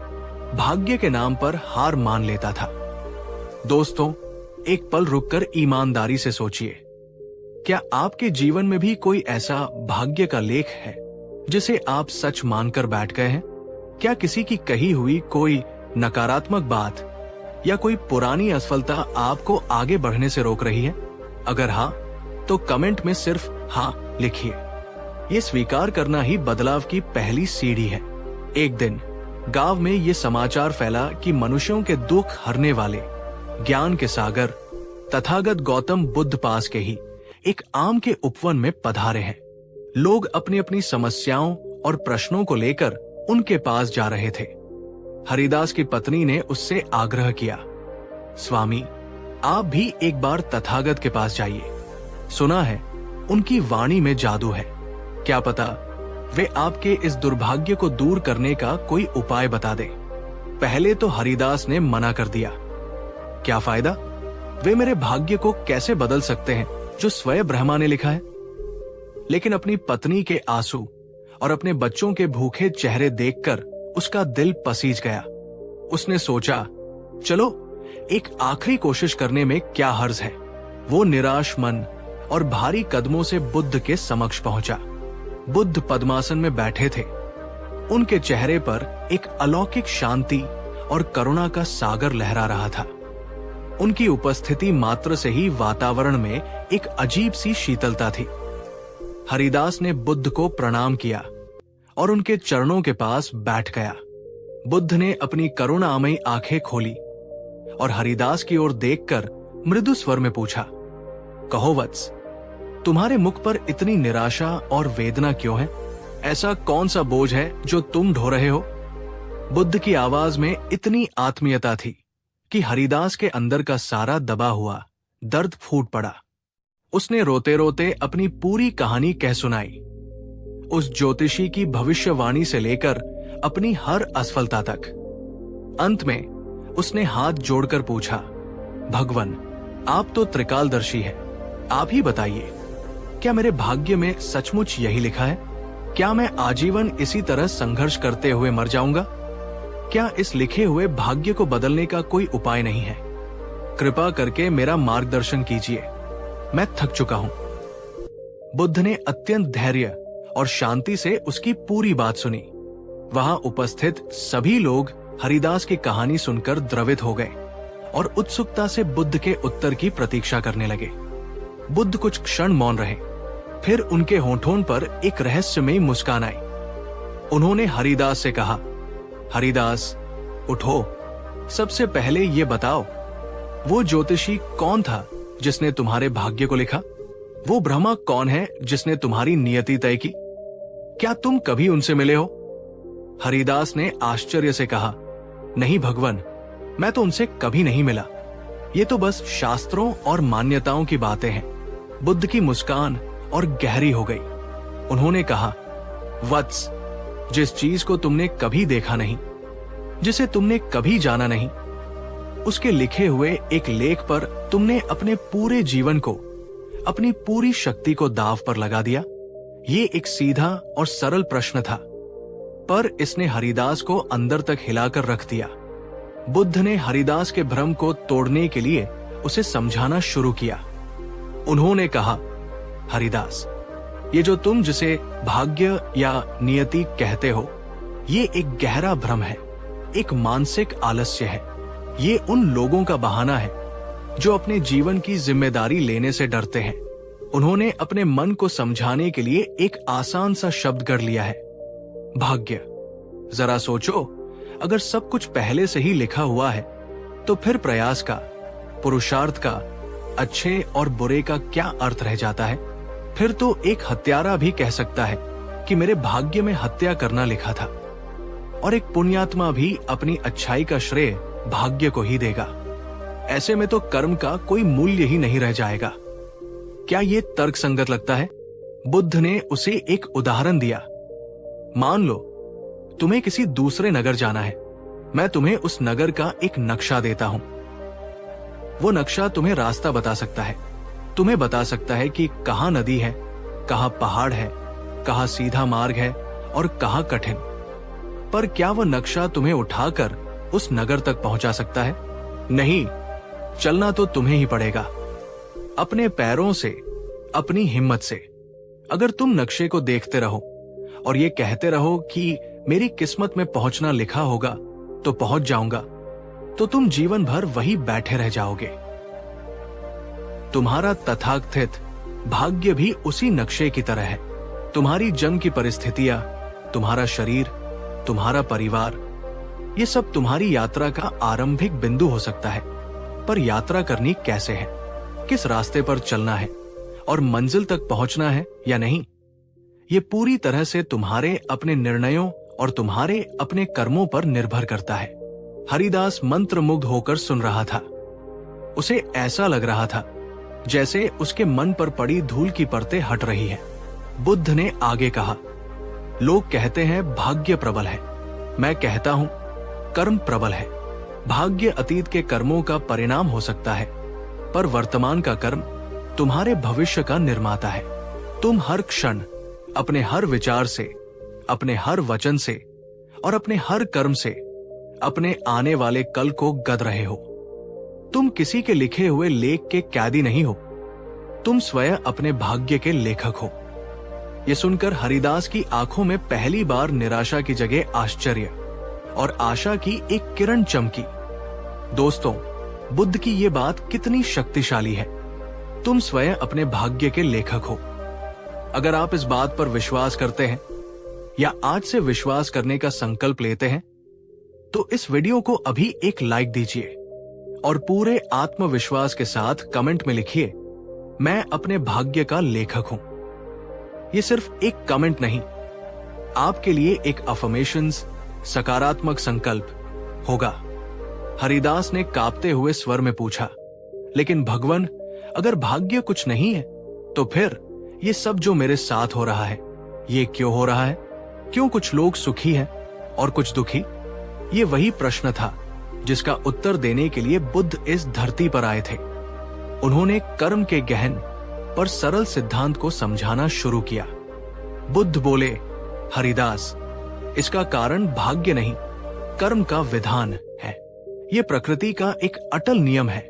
[SPEAKER 1] भाग्य के नाम पर हार मान लेता था। दोस्तों, एक पल रुककर ईमानदारी से सोचिए, क्या आपके जीवन में भी कोई ऐसा भाग्य का लेख है जिसे आप सच मानकर बैठ गए हैं? क्या किसी की कही हुई कोई नकारात्मक बात या कोई पुरानी असफलता आपको आगे बढ़ने से रोक रही है? अगर हाँ, तो कमेंट में सिर्फ हाँ लिखिए। ये स्वीकार करना ही बदलाव की पहली सीढ़ी है। एक दिन गांव में ये समाचार फैला कि मनुष्यों के दुख हरने वाले ज्ञान के सागर तथागत गौतम बुद्ध पास के ही एक आम के उपवन में पधारे हैं। लोग अपनी अपनी समस्याओं और प्रश्नों को लेकर उनके पास जा रहे थे। हरिदास की पत्नी ने उससे आग्रह किया, स्वामी, आप भी एक बार तथागत के पास जाइए। सुना है उनकी वाणी में जादू है, क्या पता वे आपके इस दुर्भाग्य को दूर करने का कोई उपाय बता दे। पहले तो हरिदास ने मना कर दिया, क्या फायदा, वे मेरे भाग्य को कैसे बदल सकते हैं जो स्वयं ब्रह्मा ने लिखा है। लेकिन अपनी पत्नी के आंसू और अपने बच्चों के भूखे चेहरे देखकर उसका दिल पसीज गया। उसने सोचा, चलो एक आखिरी कोशिश करने में क्या हर्ज है। वो निराश मन और भारी कदमों से बुद्ध के समक्ष पहुंचा। बुद्ध पद्मासन में बैठे थे। उनके चेहरे पर एक अलौकिक शांति और करुणा का सागर लहरा रहा था। उनकी उपस्थिति मात्र से ही वातावरण में एक अजीब सी शीतलता थी। हरिदास ने बुद्ध को प्रणाम किया और उनके चरणों के पास बैठ गया। बुद्ध ने अपनी करुणामयी आंखें खोली और हरिदास की ओर देखकर मृदु स्वर में पूछा, कहो वत्स, तुम्हारे मुख पर इतनी निराशा और वेदना क्यों है? ऐसा कौन सा बोझ है जो तुम ढो रहे हो? बुद्ध की आवाज में इतनी आत्मीयता थी कि हरिदास के अंदर का सारा दबा हुआ दर्द फूट पड़ा। उसने रोते रोते अपनी पूरी कहानी कह सुनाई, उस ज्योतिषी की भविष्यवाणी से लेकर अपनी हर असफलता तक। अंत में उसने हाथ जोड़कर पूछा, भगवान, आप तो त्रिकालदर्शी है, आप ही बताइए, क्या मेरे भाग्य में सचमुच यही लिखा है? क्या मैं आजीवन इसी तरह संघर्ष करते हुए मर जाऊंगा? क्या इस लिखे हुए भाग्य को बदलने का कोई उपाय नहीं है? कृपा करके मेरा मार्गदर्शन कीजिए, मैं थक चुका हूं। बुद्ध ने अत्यंत धैर्य और शांति से उसकी पूरी बात सुनी। वहां उपस्थित सभी लोग हरिदास की कहानी सुनकर द्रवित हो गए और उत्सुकता से बुद्ध के उत्तर की प्रतीक्षा करने लगे। बुद्ध कुछ क्षण मौन रहे, फिर उनके होठों पर एक रहस्यमयी मुस्कान आई। उन्होंने हरिदास से कहा, हरिदास, उठो, सबसे पहले ये बताओ, वो ज्योतिषी कौन था जिसने तुम्हारे भाग्य को लिखा? वो ब्रह्मा कौन है जिसने तुम्हारी नियति तय की? क्या तुम कभी उनसे मिले हो? हरिदास ने आश्चर्य से कहा, नहीं भगवान, मैं तो उनसे कभी नहीं मिला। ये तो बस शास्त्रों और मान्यताओं की बातें हैं। बुद्ध की मुस्कान और गहरी हो गई। उन्होंने कहा, वत्स, जिस चीज को तुमने कभी देखा नहीं, जिसे तुमने कभी जाना नहीं, उसके लिखे हुए एक लेख पर तुमने अपने पूरे जीवन को, अपनी पूरी शक्ति को दांव पर लगा दिया? ये एक सीधा और सरल प्रश्न था, पर इसने हरिदास को अंदर तक हिलाकर रख दिया। बुद्ध ने हरिदास के भ्रम को तोड़ने के लिए उसे समझाना शुरू किया। उन्होंने कहा, हरिदास, ये जो तुम जिसे भाग्य या नियति कहते हो, ये एक गहरा भ्रम है, एक मानसिक आलस्य है। ये उन लोगों का बहाना है जो अपने जीवन की जिम्मेदारी लेने से डरते हैं। उन्होंने अपने मन को समझाने के लिए एक आसान सा शब्द गढ़ लिया है, भाग्य। जरा सोचो, अगर सब कुछ पहले से ही लिखा हुआ है तो फिर प्रयास का, पुरुषार्थ का, अच्छे और बुरे का क्या अर्थ रह जाता है? फिर तो एक हत्यारा भी कह सकता है कि मेरे भाग्य में हत्या करना लिखा था, और एक पुण्यात्मा भी अपनी अच्छाई का श्रेय भाग्य को ही देगा। ऐसे में तो कर्म का कोई मूल्य ही नहीं रह जाएगा। क्या ये तर्क संगत लगता है? बुद्ध ने उसे एक उदाहरण दिया। मान लो तुम्हें किसी दूसरे नगर जाना है। मैं तुम्हें उस नगर का एक नक्शा देता हूं। वो नक्शा तुम्हें रास्ता बता सकता है, तुम्हें बता सकता है कि कहां नदी है, कहां पहाड़ है, कहां सीधा मार्ग है और कहां कठिन। पर क्या वह नक्शा तुम्हें उठाकर उस नगर तक पहुंचा सकता है? नहीं, चलना तो तुम्हें ही पड़ेगा, अपने पैरों से, अपनी हिम्मत से। अगर तुम नक्शे को देखते रहो और ये कहते रहो कि मेरी किस्मत में पहुंचना लिखा होगा तो पहुंच जाऊंगा, तो तुम जीवन भर वही बैठे रह जाओगे। तुम्हारा तथाकथित भाग्य भी उसी नक्शे की तरह है। तुम्हारी जन्म की परिस्थितियां, तुम्हारा शरीर, तुम्हारा परिवार, ये सब तुम्हारी यात्रा का आरंभिक बिंदु हो सकता है। पर यात्रा करनी कैसे है, किस रास्ते पर चलना है और मंजिल तक पहुंचना है या नहीं, ये पूरी तरह से तुम्हारे अपने निर्णयों और तुम्हारे अपने कर्मों पर निर्भर करता है। हरिदास मंत्रमुग्ध होकर सुन रहा था। उसे ऐसा लग रहा था जैसे उसके मन पर पड़ी धूल की परतें हट रही है। बुद्ध ने आगे कहा, लोग कहते हैं भाग्य प्रबल है, मैं कहता हूं कर्म प्रबल है। भाग्य अतीत के कर्मों का परिणाम हो सकता है, पर वर्तमान का कर्म तुम्हारे भविष्य का निर्माता है। तुम हर क्षण अपने हर विचार से, अपने हर वचन से और अपने हर कर्म से अपने आने वाले कल को गढ़ रहे हो। तुम किसी के लिखे हुए लेख के कैदी नहीं हो, तुम स्वयं अपने भाग्य के लेखक हो। यह सुनकर हरिदास की आंखों में पहली बार निराशा की जगह आश्चर्य और आशा की एक किरण चमकी। दोस्तों, बुद्ध की ये बात कितनी शक्तिशाली है। तुम स्वयं अपने भाग्य के लेखक हो। अगर आप इस बात पर विश्वास करते हैं या आज से विश्वास करने का संकल्प लेते हैं, तो इस वीडियो को अभी एक लाइक दीजिए और पूरे आत्मविश्वास के साथ कमेंट में लिखिए, मैं अपने भाग्य का लेखक हूं। ये सिर्फ एक कमेंट नहीं, आपके लिए एक अफर्मेशंस, सकारात्मक संकल्प होगा। हरिदास ने कांपते हुए स्वर में पूछा, लेकिन भगवान, अगर भाग्य कुछ नहीं है तो फिर ये सब जो मेरे साथ हो रहा है, ये क्यों हो रहा है? क्यों कुछ लोग सुखी हैं और कुछ दुखी? ये वही प्रश्न था जिसका उत्तर देने के लिए बुद्ध इस धरती पर आए थे। उन्होंने कर्म के गहन पर सरल सिद्धांत को समझाना शुरू किया। बुद्ध बोले, हरिदास, इसका कारण भाग्य नहीं, कर्म का विधान है। ये प्रकृति का एक अटल नियम है,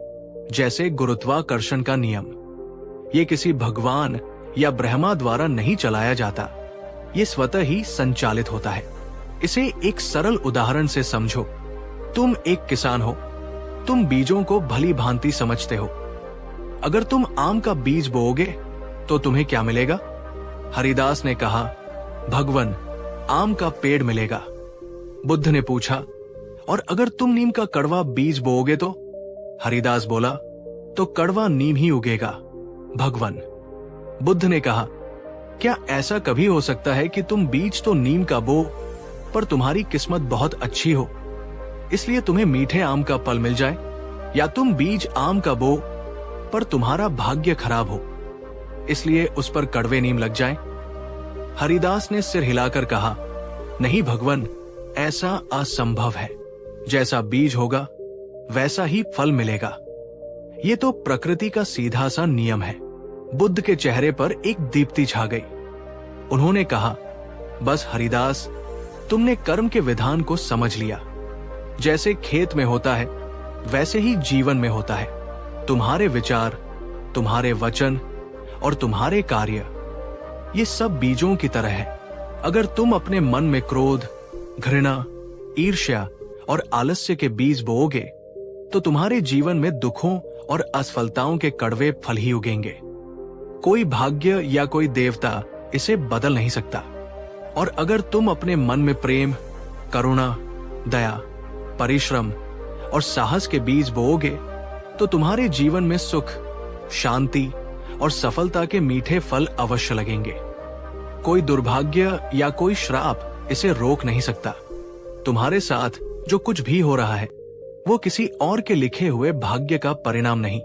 [SPEAKER 1] जैसे गुरुत्वाकर्षण का नियम। ये किसी भगवान या ब्रह्मा द्वारा नहीं चलाया जाता, ये स्वतः ही संचालित होता है। इसे एक सरल उदाहरण से समझो। तुम एक किसान हो, तुम बीजों को भली भांति समझते हो। अगर तुम आम का बीज बोओगे तो तुम्हें क्या मिलेगा? हरिदास ने कहा, भगवन, आम का पेड़ मिलेगा। बुद्ध ने पूछा, और अगर तुम नीम का कड़वा बीज बोओगे तो? हरिदास बोला, तो कड़वा नीम ही उगेगा। भगवन। बुद्ध ने कहा, क्या ऐसा कभी हो सकता है कि तुम बीज तो नीम का बो, पर तुम्हारी किस्मत बहुत अच्छी हो, इसलिए तुम्हें मीठे आम का फल मिल जाए, या तुम बीज आम का बो पर तुम्हारा भाग्य खराब हो, इसलिए उस पर कड़वे नीम लग जाएं? हरिदास ने सिर हिलाकर कहा, नहीं भगवन, ऐसा असंभव है। जैसा बीज होगा वैसा ही फल मिलेगा। ये तो प्रकृति का सीधा सा नियम है। बुद्ध के चेहरे पर एक दीप्ति छा गई। उन्होंने कहा, बस हरिदास, तुमने कर्म के विधान को समझ लिया। जैसे खेत में होता है वैसे ही जीवन में होता है। तुम्हारे विचार, तुम्हारे वचन और तुम्हारे कार्य, ये सब बीजों की तरह है। अगर तुम अपने मन में क्रोध, घृणा, ईर्ष्या और आलस्य के बीज बोओगे तो तुम्हारे जीवन में दुखों और असफलताओं के कड़वे फल ही उगेंगे। कोई भाग्य या कोई देवता इसे बदल नहीं सकता। और अगर तुम अपने मन में प्रेम, करुणा, दया, परिश्रम और साहस के बीज बोओगे तो तुम्हारे जीवन में सुख, शांति और सफलता के मीठे फल अवश्य लगेंगे। कोई दुर्भाग्य या कोई श्राप इसे रोक नहीं सकता। तुम्हारे साथ जो कुछ भी हो रहा है वो किसी और के लिखे हुए भाग्य का परिणाम नहीं,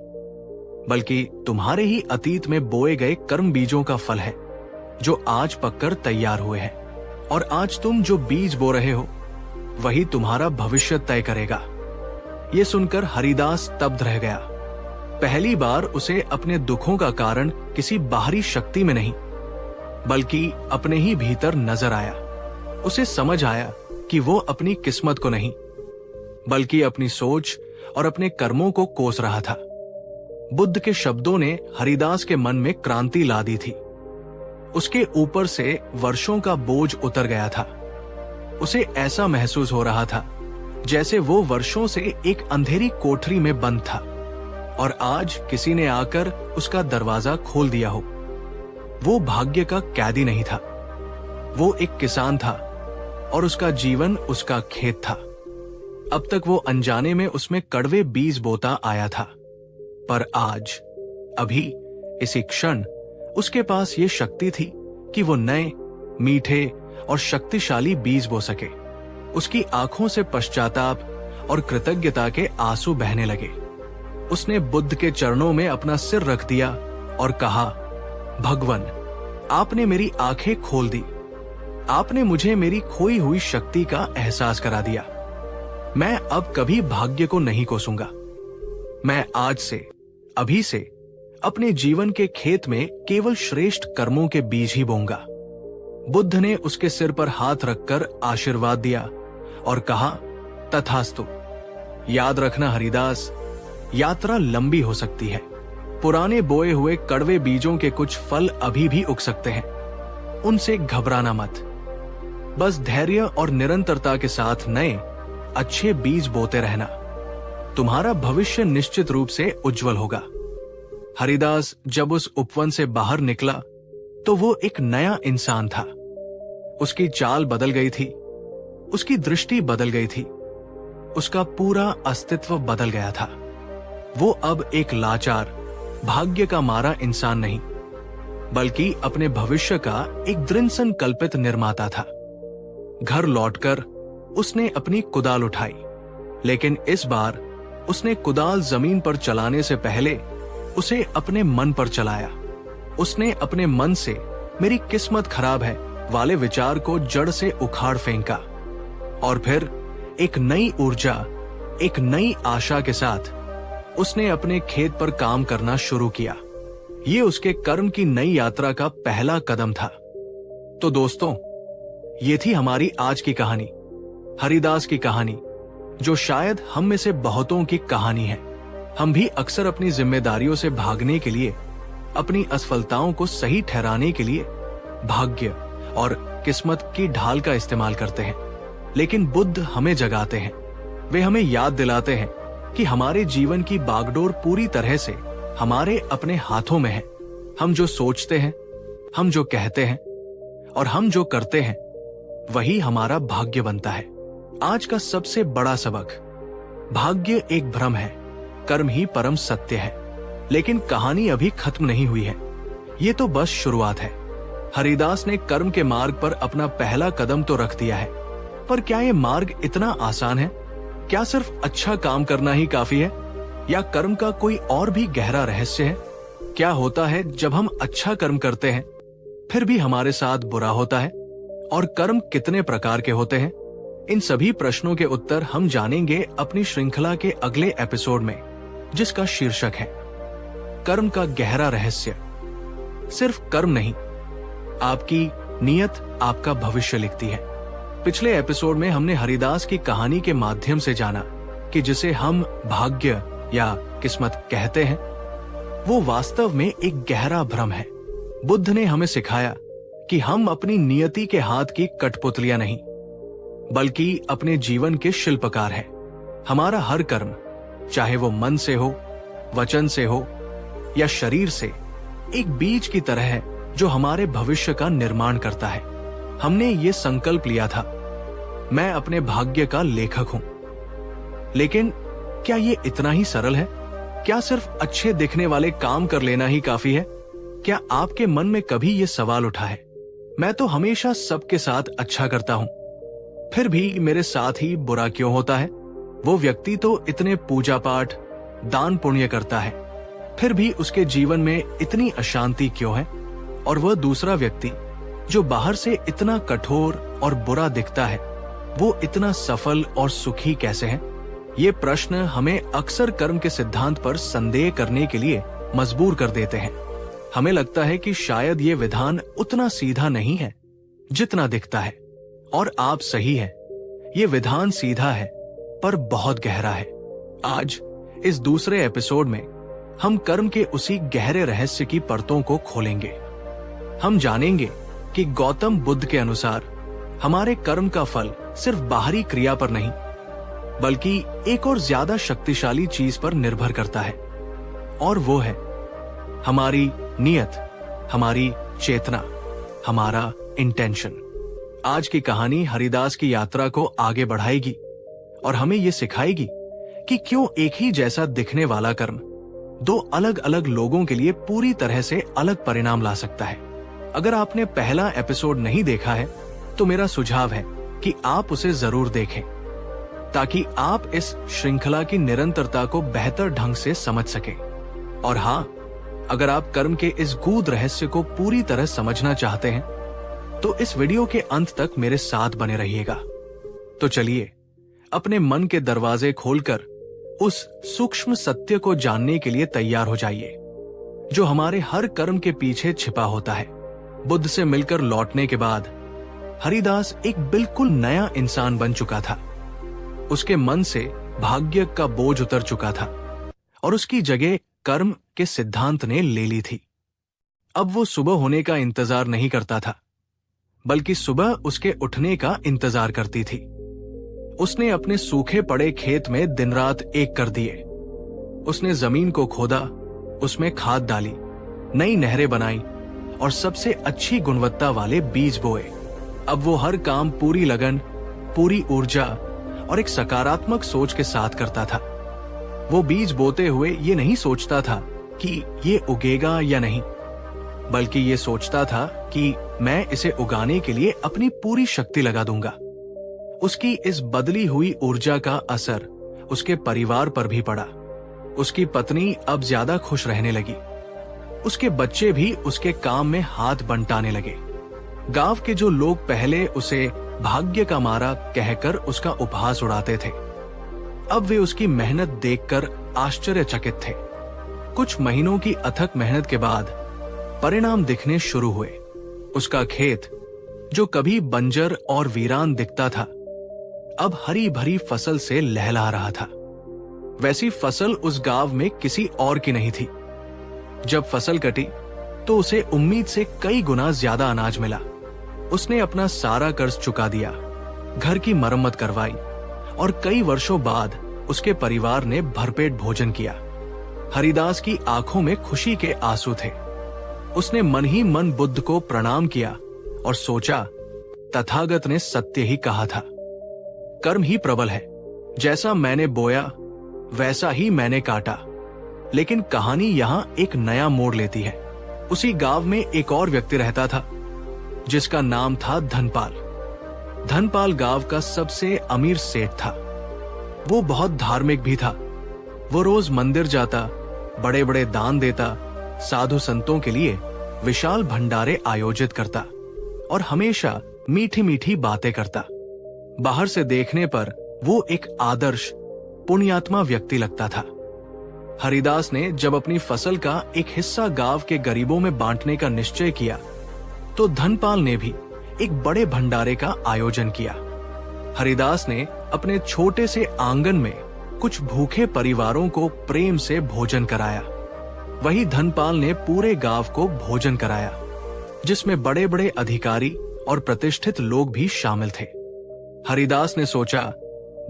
[SPEAKER 1] बल्कि तुम्हारे ही अतीत में बोए गए कर्म बीजों का फल है, जो आज पककर तैयार हुए हैं। और आज तुम जो बीज बो रहे हो वही तुम्हारा भविष्य तय करेगा। ये सुनकर हरिदास स्तब्ध रह गया। पहली बार उसे अपने दुखों का कारण किसी बाहरी शक्ति में नहीं, बल्कि अपने ही भीतर नजर आया। उसे समझ आया कि वो अपनी किस्मत को नहीं, बल्कि अपनी सोच और अपने कर्मों को कोस रहा था। बुद्ध के शब्दों ने हरिदास के मन में क्रांति ला दी थी। उसके ऊपर से वर्षों का बोझ उतर गया था। उसे ऐसा महसूस हो रहा था जैसे वो वर्षों से एक अंधेरी कोठरी में बंद था और आज किसी ने आकर उसका दरवाजा खोल दिया हो। वो भाग्य का कैदी नहीं था, वो एक किसान था और उसका जीवन उसका खेत था। अब तक वो अनजाने में उसमें कड़वे बीज बोता आया था, पर आज, अभी, इसी क्षण उसके पास ये शक्ति थी कि वो नए, मीठे और शक्तिशाली बीज बो सके। उसकी आंखों से पश्चाताप और कृतज्ञता के आंसू बहने लगे। उसने बुद्ध के चरणों में अपना सिर रख दिया और कहा, भगवन, आपने मेरी आंखें खोल दी। आपने मुझे मेरी खोई हुई शक्ति का एहसास करा दिया। मैं अब कभी भाग्य को नहीं कोसूंगा। मैं आज से, अभी से अपने जीवन के खेत में केवल श्रेष्ठ कर्मों के बीज ही बोऊंगा। बुद्ध ने उसके सिर पर हाथ रखकर आशीर्वाद दिया और कहा, तथास्तु। याद रखना हरिदास, यात्रा लंबी हो सकती है। पुराने बोए हुए कड़वे बीजों के कुछ फल अभी भी उग सकते हैं। उनसे घबराना मत। बस धैर्य और निरंतरता के साथ नए, अच्छे बीज बोते रहना। तुम्हारा भविष्य निश्चित रूप से उज्जवल होगा। हरिदास जब उस उपवन से बाहर निकला तो वो एक नया इंसान था। उसकी चाल बदल गई थी, उसकी दृष्टि बदल गई थी, उसका पूरा अस्तित्व बदल गया था। वो अब एक लाचार, भाग्य का मारा इंसान नहीं, बल्कि अपने भविष्य का एक दृढ़ संकल्पित निर्माता था। घर लौटकर उसने अपनी कुदाल उठाई, लेकिन इस बार उसने कुदाल जमीन पर चलाने से पहले उसे अपने मन पर चलाया। उसने अपने मन से मेरी किस्मत खराब है वाले विचार को जड़ से उखाड़ फेंका और फिर एक नई ऊर्जा, एक नई आशा के साथ उसने अपने खेत पर काम करना शुरू किया। ये उसके कर्म की नई यात्रा का पहला कदम था। तो दोस्तों, ये थी हमारी आज की कहानी, हरिदास की कहानी, जो शायद हम में से बहुतों की कहानी है। हम भी अक्सर अपनी जिम्मेदारियों से भागने के लिए, अपनी असफलताओं को सही ठहराने के लिए भाग्य और किस्मत की ढाल का इस्तेमाल करते हैं। लेकिन बुद्ध हमें जगाते हैं। वे हमें याद दिलाते हैं कि हमारे जीवन की बागडोर पूरी तरह से हमारे अपने हाथों में है। हम जो सोचते हैं, हम जो कहते हैं और हम जो करते हैं, वही हमारा भाग्य बनता है। आज का सबसे बड़ा सबक, भाग्य एक भ्रम है, कर्म ही परम सत्य है। लेकिन कहानी अभी खत्म नहीं हुई है, ये तो बस शुरुआत है। हरिदास ने कर्म के मार्ग पर अपना पहला कदम तो रख दिया है, पर क्या ये मार्ग इतना आसान है? क्या सिर्फ अच्छा काम करना ही काफी है, या कर्म का कोई और भी गहरा रहस्य है? क्या होता है जब हम अच्छा कर्म करते हैं फिर भी हमारे साथ बुरा होता है? और कर्म कितने प्रकार के होते हैं, इन सभी प्रश्नों के उत्तर हम जानेंगे अपनी श्रृंखला के अगले एपिसोड में, जिसका शीर्षक है कर्म का गहरा रहस्य। सिर्फ कर्म नहीं, आपकी नियत आपका भविष्य लिखती है। पिछले एपिसोड में हमने हरिदास की कहानी के माध्यम से जाना कि जिसे हम भाग्य या किस्मत कहते हैं, वो वास्तव में एक गहरा भ्रम है। बुद्ध ने हमें सिखाया कि हम अपनी नियति के हाथ की कठपुतलियां नहीं, बल्कि अपने जीवन के शिल्पकार हैं। हमारा हर कर्म, चाहे वो मन से हो, वचन से हो या शरीर से, एक बीज की तरह है जो हमारे भविष्य का निर्माण करता है। हमने ये संकल्प लिया था, मैं अपने भाग्य का लेखक हूं। लेकिन क्या ये इतना ही सरल है? क्या सिर्फ अच्छे दिखने वाले काम कर लेना ही काफी है? क्या आपके मन में कभी ये सवाल उठा है, मैं तो हमेशा सबके साथ अच्छा करता हूं, फिर भी मेरे साथ ही बुरा क्यों होता है? वो व्यक्ति तो इतने पूजा पाठ, दान पुण्य करता है, फिर भी उसके जीवन में इतनी अशांति क्यों है? और वह दूसरा व्यक्ति जो बाहर से इतना कठोर और बुरा दिखता है, वो इतना सफल और सुखी कैसे है? ये प्रश्न हमें अक्सर कर्म के सिद्धांत पर संदेह करने के लिए मजबूर कर देते हैं। हमें लगता है कि शायद ये विधान उतना सीधा नहीं है जितना दिखता है। और आप सही हैं, ये विधान सीधा है पर बहुत गहरा है। आज इस दूसरे एपिसोड में हम कर्म के उसी गहरे रहस्य की परतों को खोलेंगे। हम जानेंगे कि गौतम बुद्ध के अनुसार हमारे कर्म का फल सिर्फ बाहरी क्रिया पर नहीं, बल्कि एक और ज्यादा शक्तिशाली चीज पर निर्भर करता है, और वो है हमारी नियत, हमारी चेतना, हमारा इंटेंशन। आज की कहानी हरिदास की यात्रा को आगे बढ़ाएगी और हमें ये सिखाएगी कि क्यों एक ही जैसा दिखने वाला कर्म दो अलग अलग लोगों के लिए पूरी तरह से अलग परिणाम ला सकता है। अगर आपने पहला एपिसोड नहीं देखा है तो मेरा सुझाव है कि आप उसे जरूर देखें, ताकि आप इस श्रृंखला की निरंतरता को बेहतर ढंग से समझ सकें। और हाँ, अगर आप कर्म के इस गूढ़ रहस्य को पूरी तरह समझना चाहते हैं तो इस वीडियो के अंत तक मेरे साथ बने रहिएगा। तो चलिए अपने मन के दरवाजे खोलकर उस सूक्ष्म सत्य को जानने के लिए तैयार हो जाइए जो हमारे हर कर्म के पीछे छिपा होता है। बुद्ध से मिलकर लौटने के बाद हरिदास एक बिल्कुल नया इंसान बन चुका था। उसके मन से भाग्य का बोझ उतर चुका था और उसकी जगह कर्म के सिद्धांत ने ले ली थी। अब वो सुबह होने का इंतजार नहीं करता था, बल्कि सुबह उसके उठने का इंतजार करती थी। उसने अपने सूखे पड़े खेत में दिन रात एक कर दिए। उसने जमीन को खोदा, उसमें खाद डाली, नई नहरें बनाई और सबसे अच्छी गुणवत्ता वाले बीज बोए। अब वो हर काम पूरी लगन, पूरी ऊर्जा और एक सकारात्मक सोच के साथ करता था। वो बीज बोते हुए ये नहीं सोचता था कि ये उगेगा या नहीं, बल्कि ये सोचता था कि मैं इसे उगाने के लिए अपनी पूरी शक्ति लगा दूंगा। उसकी इस बदली हुई ऊर्जा का असर उसके परिवार पर भी पड़ा। उसकी पत्नी अब ज्यादा खुश रहने लगी। उसके बच्चे भी उसके काम में हाथ बंटाने लगे। गांव के जो लोग पहले उसे भाग्य का मारा कहकर उसका उपहास उड़ाते थे, अब वे उसकी मेहनत देखकर आश्चर्यचकित थे। कुछ महीनों की अथक मेहनत के बाद परिणाम दिखने शुरू हुए। उसका खेत, जो कभी बंजर और वीरान दिखता था, अब हरी भरी फसल से लहला रहा था। वैसी फसल उस गांव में किसी और की नहीं थी। जब फसल कटी तो उसे उम्मीद से कई गुना ज्यादा अनाज मिला। उसने अपना सारा कर्ज चुका दिया, घर की मरम्मत करवाई और कई वर्षों बाद उसके परिवार ने भरपेट भोजन किया। हरिदास की आंखों में खुशी के आंसू थे। उसने मन ही मन बुद्ध को प्रणाम किया और सोचा, तथागत ने सत्य ही कहा था। कर्म ही प्रबल है। जैसा मैंने बोया वैसा ही मैंने काटा। लेकिन कहानी यहाँ एक नया मोड़ लेती है। उसी गांव में एक और व्यक्ति रहता था जिसका नाम था धनपाल। धनपाल गांव का सबसे अमीर सेठ था। वो बहुत धार्मिक भी था। वो रोज मंदिर जाता, बड़े बड़े दान देता, साधु संतों के लिए विशाल भंडारे आयोजित करता और हमेशा मीठी मीठी बातें करता। बाहर से देखने पर वो एक आदर्श पुण्यात्मा व्यक्ति लगता था। हरिदास ने जब अपनी फसल का एक हिस्सा गांव के गरीबों में बांटने का निश्चय किया, तो धनपाल ने भी एक बड़े भंडारे का आयोजन किया। हरिदास ने अपने छोटे से आंगन में कुछ भूखे परिवारों को प्रेम से भोजन कराया। वही धनपाल ने पूरे गांव को भोजन कराया, जिसमें बड़े बड़े अधिकारी और प्रतिष्ठित लोग भी शामिल थे। हरिदास ने सोचा,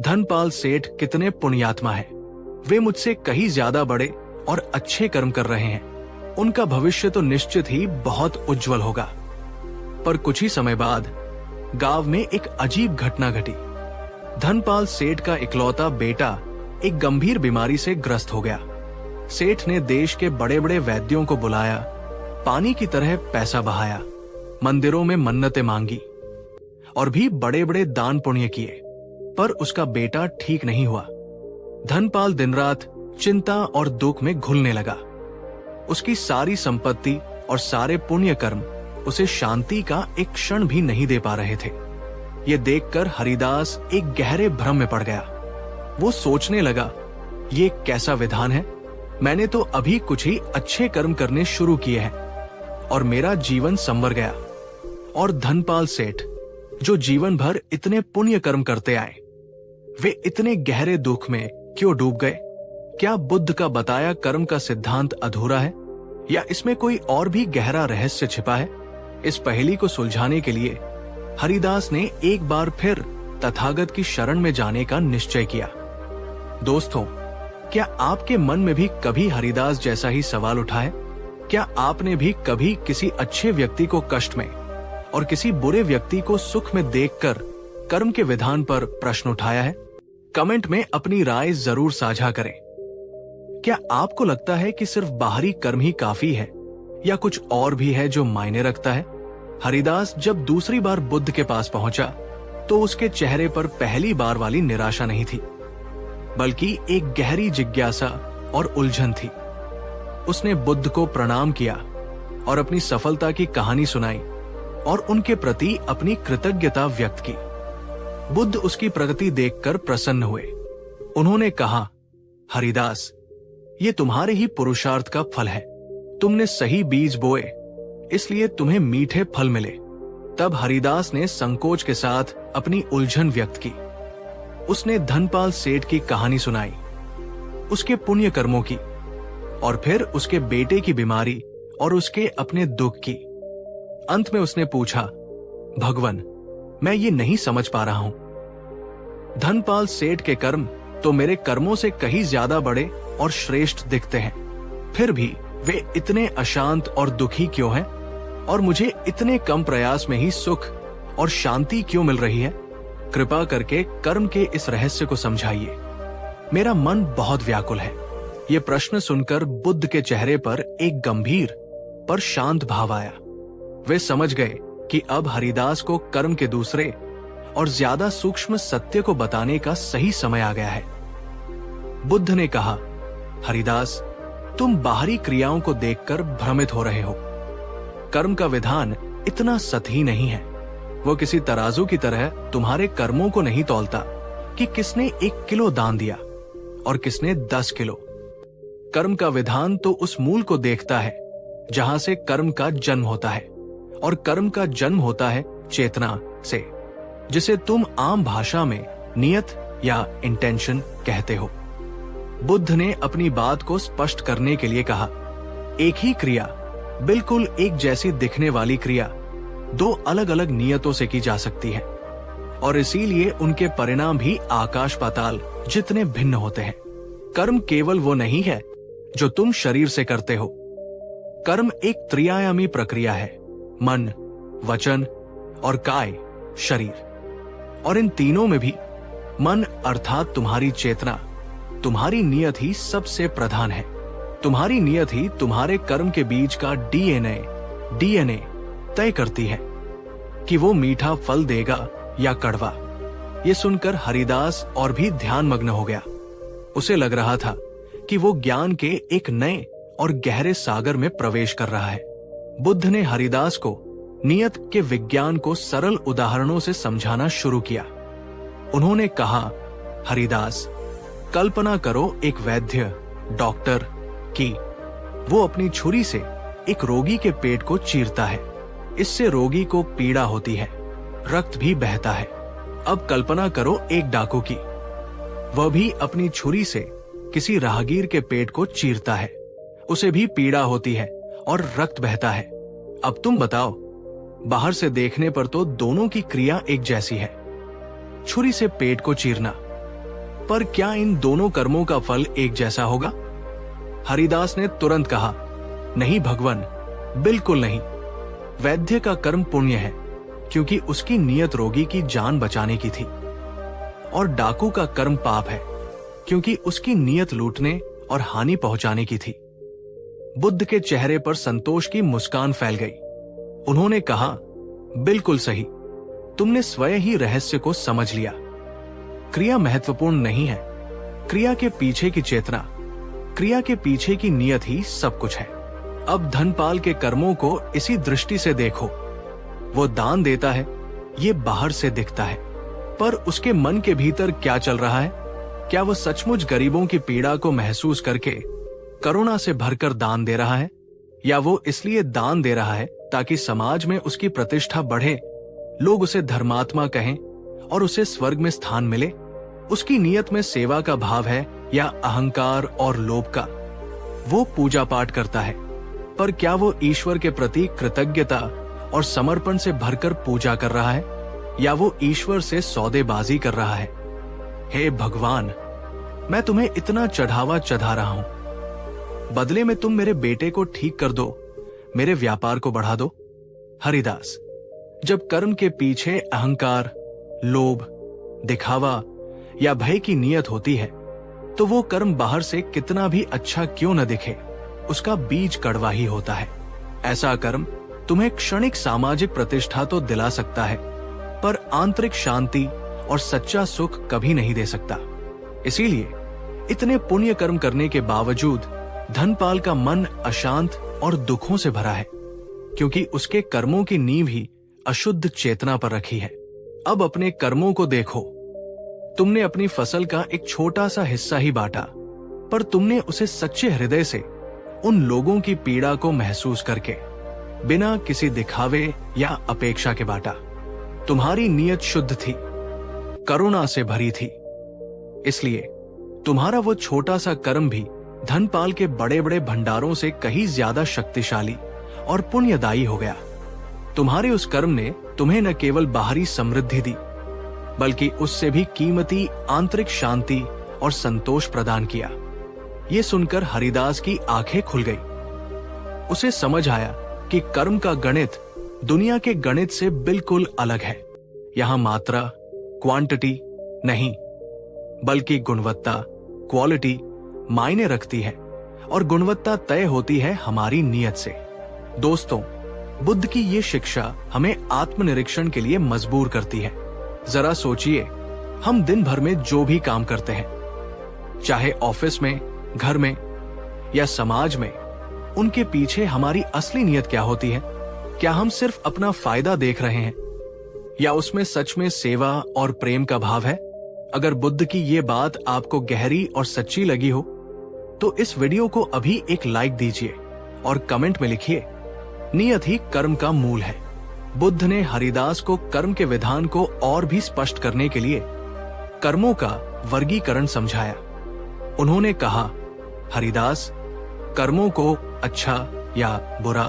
[SPEAKER 1] धनपाल सेठ कितने पुण्यात्मा हैं। वे मुझसे कहीं ज्यादा बड़े और अच्छे कर्म कर रहे हैं। उनका भविष्य तो निश्चित ही बहुत उज्जवल होगा। पर कुछ ही समय बाद गांव में एक अजीब घटना घटी। धनपाल सेठ का इकलौता बेटा एक गंभीर बीमारी से ग्रस्त हो गया। सेठ ने देश के बड़े बड़े वैद्यों को बुलाया, पानी की तरह पैसा बहाया, मंदिरों में मन्नतें मांगी और भी बड़े बड़े दान पुण्य किए, पर उसका बेटा ठीक नहीं हुआ। धनपाल दिन रात चिंता और दुख में घुलने लगा। उसकी सारी संपत्ति और सारे पुण्य कर्म उसे शांति का एक क्षण भी नहीं दे पा रहे थे। ये देखकर हरिदास एक गहरे भ्रम में पड़ गया। वो सोचने लगा, ये कैसा विधान है। मैंने तो अभी कुछ ही अच्छे कर्म करने शुरू किए हैं और मेरा जीवन संवर गया। और धनपाल सेठ, जो जीवन भर इतने पुण्य कर्म करते आए, वे इतने गहरे दुख में क्यों डूब गए? क्या बुद्ध का बताया कर्म का सिद्धांत अधूरा है, या इसमें कोई और भी गहरा रहस्य छिपा है? इस पहेली को सुलझाने के लिए हरिदास ने एक बार फिर तथागत की शरण में जाने का निश्चय किया। दोस्तों, क्या आपके मन में भी कभी हरिदास जैसा ही सवाल उठा है? क्या आपने भी कभी किसी अच्छे व्यक्ति को कष्ट में और किसी बुरे व्यक्ति को सुख में देखकर कर्म के विधान पर प्रश्न उठाया है? कमेंट में अपनी राय जरूर साझा करें। क्या आपको लगता है कि सिर्फ बाहरी कर्म ही काफी है, या कुछ और भी है जो मायने रखता है? हरिदास जब दूसरी बार बुद्ध के पास पहुंचा, तो उसके चेहरे पर पहली बार वाली निराशा नहीं थी, बल्कि एक गहरी जिज्ञासा और उलझन थी। उसने बुद्ध को प्रणाम किया और अपनी सफलता की कहानी सुनाई और उनके प्रति अपनी कृतज्ञता व्यक्त की। बुद्ध उसकी प्रगति देखकर प्रसन्न हुए। उन्होंने कहा, हरिदास, ये तुम्हारे ही पुरुषार्थ का फल है। तुमने सही बीज बोए, इसलिए तुम्हें मीठे फल मिले। तब हरिदास ने संकोच के साथ अपनी उलझन व्यक्त की। उसने धनपाल सेठ की कहानी सुनाई, उसके पुण्य कर्मों की, और फिर उसके बेटे की बीमारी और उसके अपने दुख की। अंत में उसने पूछा, भगवान, मैं ये नहीं समझ पा रहा हूं। धनपाल सेठ के कर्म तो मेरे कर्मों से कहीं ज्यादा बड़े और श्रेष्ठ दिखते हैं, फिर भी वे इतने अशांत और दुखी क्यों हैं? और मुझे इतने कम प्रयास में ही सुख और शांति क्यों मिल रही है? कृपा करके कर्म के इस रहस्य को समझाइए। मेरा मन बहुत व्याकुल है। ये प्रश्न सुनकर बुद्ध के चेहरे पर एक गंभीर पर शांत भाव आया। वे समझ गए कि अब हरिदास को कर्म के दूसरे और ज्यादा सूक्ष्म सत्य को बताने का सही समय आ गया है। बुद्ध ने कहा, हरिदास, तुम बाहरी क्रियाओं को देखकर भ्रमित हो रहे हो। कर्म का विधान इतना सतही नहीं है। वो किसी तराजू की तरह तुम्हारे कर्मों को नहीं तौलता कि किसने 1 किलो दान दिया और किसने 10 किलो। कर्म का विधान तो उस मूल को देखता है जहां से कर्म का जन्म होता है, और कर्म का जन्म होता है चेतना से, जिसे तुम आम भाषा में नियत या इंटेंशन कहते हो। बुद्ध ने अपनी बात को स्पष्ट करने के लिए कहा, एक ही क्रिया, बिल्कुल एक जैसी दिखने वाली क्रिया, 2 अलग अलग नियतों से की जा सकती है, और इसीलिए उनके परिणाम भी आकाश पाताल जितने भिन्न होते हैं। कर्म केवल वो नहीं है जो तुम शरीर से करते हो। कर्म एक त्रिआयामी प्रक्रिया है, मन, वचन और काय, शरीर। और इन तीनों में भी मन अर्थात तुम्हारी चेतना, तुम्हारी नियत ही सबसे प्रधान है। तुम्हारी नियत ही तुम्हारे कर्म के बीज का डीएनए तय करती है कि वो मीठा फल देगा या कड़वा। ये सुनकर हरिदास और भी ध्यान मग्न हो गया। उसे लग रहा था कि वो ज्ञान के एक नए और गहरे सागर में प्रवेश कर रहा है। बुद्ध ने हरिदास को नियत के विज्ञान को सरल उदाहरणों से समझाना शुरू किया। उन्होंने कहा, हरिदास, कल्पना करो एक वैद्य, डॉक्टर की। वो अपनी छुरी से एक रोगी के पेट को चीरता है। इससे रोगी को पीड़ा होती है, रक्त भी बहता है। अब कल्पना करो एक डाकू की। वह भी अपनी छुरी से किसी राहगीर के पेट को चीरता है। उसे भी पीड़ा होती है और रक्त बहता है। अब तुम बताओ, बाहर से देखने पर तो दोनों की क्रिया एक जैसी है, छुरी से पेट को चीरना। पर क्या इन दोनों कर्मों का फल एक जैसा होगा? हरिदास ने तुरंत कहा, नहीं भगवान, बिल्कुल नहीं। वैद्य का कर्म पुण्य है, क्योंकि उसकी नियत रोगी की जान बचाने की थी। और डाकू का कर्म पाप है, क्योंकि उसकी नियत लूटने और हानि पहुंचाने की थी। बुद्ध के चेहरे पर संतोष की मुस्कान फैल गई। उन्होंने कहा, बिल्कुल सही, तुमने स्वयं ही रहस्य को समझ लिया। क्रिया महत्वपूर्ण नहीं है, क्रिया के पीछे की चेतना, क्रिया के पीछे की नियत ही सब कुछ है। अब धनपाल के कर्मों को इसी दृष्टि से देखो। वो दान देता है, ये बाहर से दिखता है, पर उसके मन के भीतर क्या चल रहा है? क्या वो सचमुच गरीबों की पीड़ा को महसूस करके करुणा से भरकर दान दे रहा है, या वो इसलिए दान दे रहा है ताकि समाज में उसकी प्रतिष्ठा बढ़े, लोग उसे धर्मात्मा कहें और उसे स्वर्ग में स्थान मिले? उसकी नियत में सेवा का भाव है या अहंकार और लोभ का? वो पूजा पाठ करता है, पर क्या वो ईश्वर के प्रति कृतज्ञता और समर्पण से भरकर पूजा कर रहा है, या वो ईश्वर से सौदेबाजी कर रहा है? हे भगवान, मैं तुम्हें इतना चढ़ावा चढ़ा रहा हूं, बदले में तुम मेरे बेटे को ठीक कर दो, मेरे व्यापार को बढ़ा दो। हरिदास, जब कर्म के पीछे अहंकार, लोभ, दिखावा या भय की नियत होती है, तो वो कर्म बाहर से कितना भी अच्छा क्यों न दिखे, उसका बीज कड़वा ही होता है। ऐसा कर्म तुम्हें क्षणिक सामाजिक प्रतिष्ठा तो दिला सकता है, पर आंतरिक शांति और सच्चा सुख कभी नहीं दे सकता। इसीलिए इतने पुण्य कर्म करने के बावजूद धनपाल का मन अशांत और दुखों से भरा है, क्योंकि उसके कर्मों की नींव ही अशुद्ध चेतना पर रखी है। अब अपने कर्मों को देखो। तुमने अपनी फसल का एक छोटा सा हिस्सा ही बांटा, पर तुमने उसे सच्चे हृदय से उन लोगों की पीड़ा को महसूस करके, बिना किसी दिखावे या अपेक्षा के बांटा। तुम्हारी नियत शुद्ध थी, करुणा से भरी थी। इसलिए तुम्हारा वो छोटा सा कर्म भी धनपाल के बड़े बड़े भंडारों से कहीं ज्यादा शक्तिशाली और पुण्यदायी हो गया। तुम्हारे उस कर्म ने तुम्हें न केवल बाहरी समृद्धि दी, बल्कि उससे भी कीमती आंतरिक शांति और संतोष प्रदान किया। ये सुनकर हरिदास की आंखें खुल गई। उसे समझ आया कि कर्म का गणित दुनिया के गणित से बिल्कुल अलग है। यहाँ मात्रा, क्वांटिटी नहीं, बल्कि गुणवत्ता, क्वालिटी मायने रखती है, और गुणवत्ता तय होती है हमारी नियत से। दोस्तों, बुद्ध की ये शिक्षा हमें आत्मनिरीक्षण के लिए मजबूर करती है। जरा सोचिए, हम दिन भर में जो भी काम करते हैं, चाहे ऑफिस में, घर में या समाज में, उनके पीछे हमारी असली नियत क्या होती है? क्या हम सिर्फ अपना फायदा देख रहे हैं, या उसमें सच में सेवा और प्रेम का भाव है? अगर बुद्ध की ये बात आपको गहरी और सच्ची लगी हो, तो इस वीडियो को अभी एक लाइक दीजिए और कमेंट में लिखिए, नियत ही कर्म का मूल है। बुद्ध ने हरिदास को कर्म के विधान को और भी स्पष्ट करने के लिए कर्मों का वर्गीकरण समझाया। उन्होंने कहा, हरिदास, कर्मों को अच्छा या बुरा,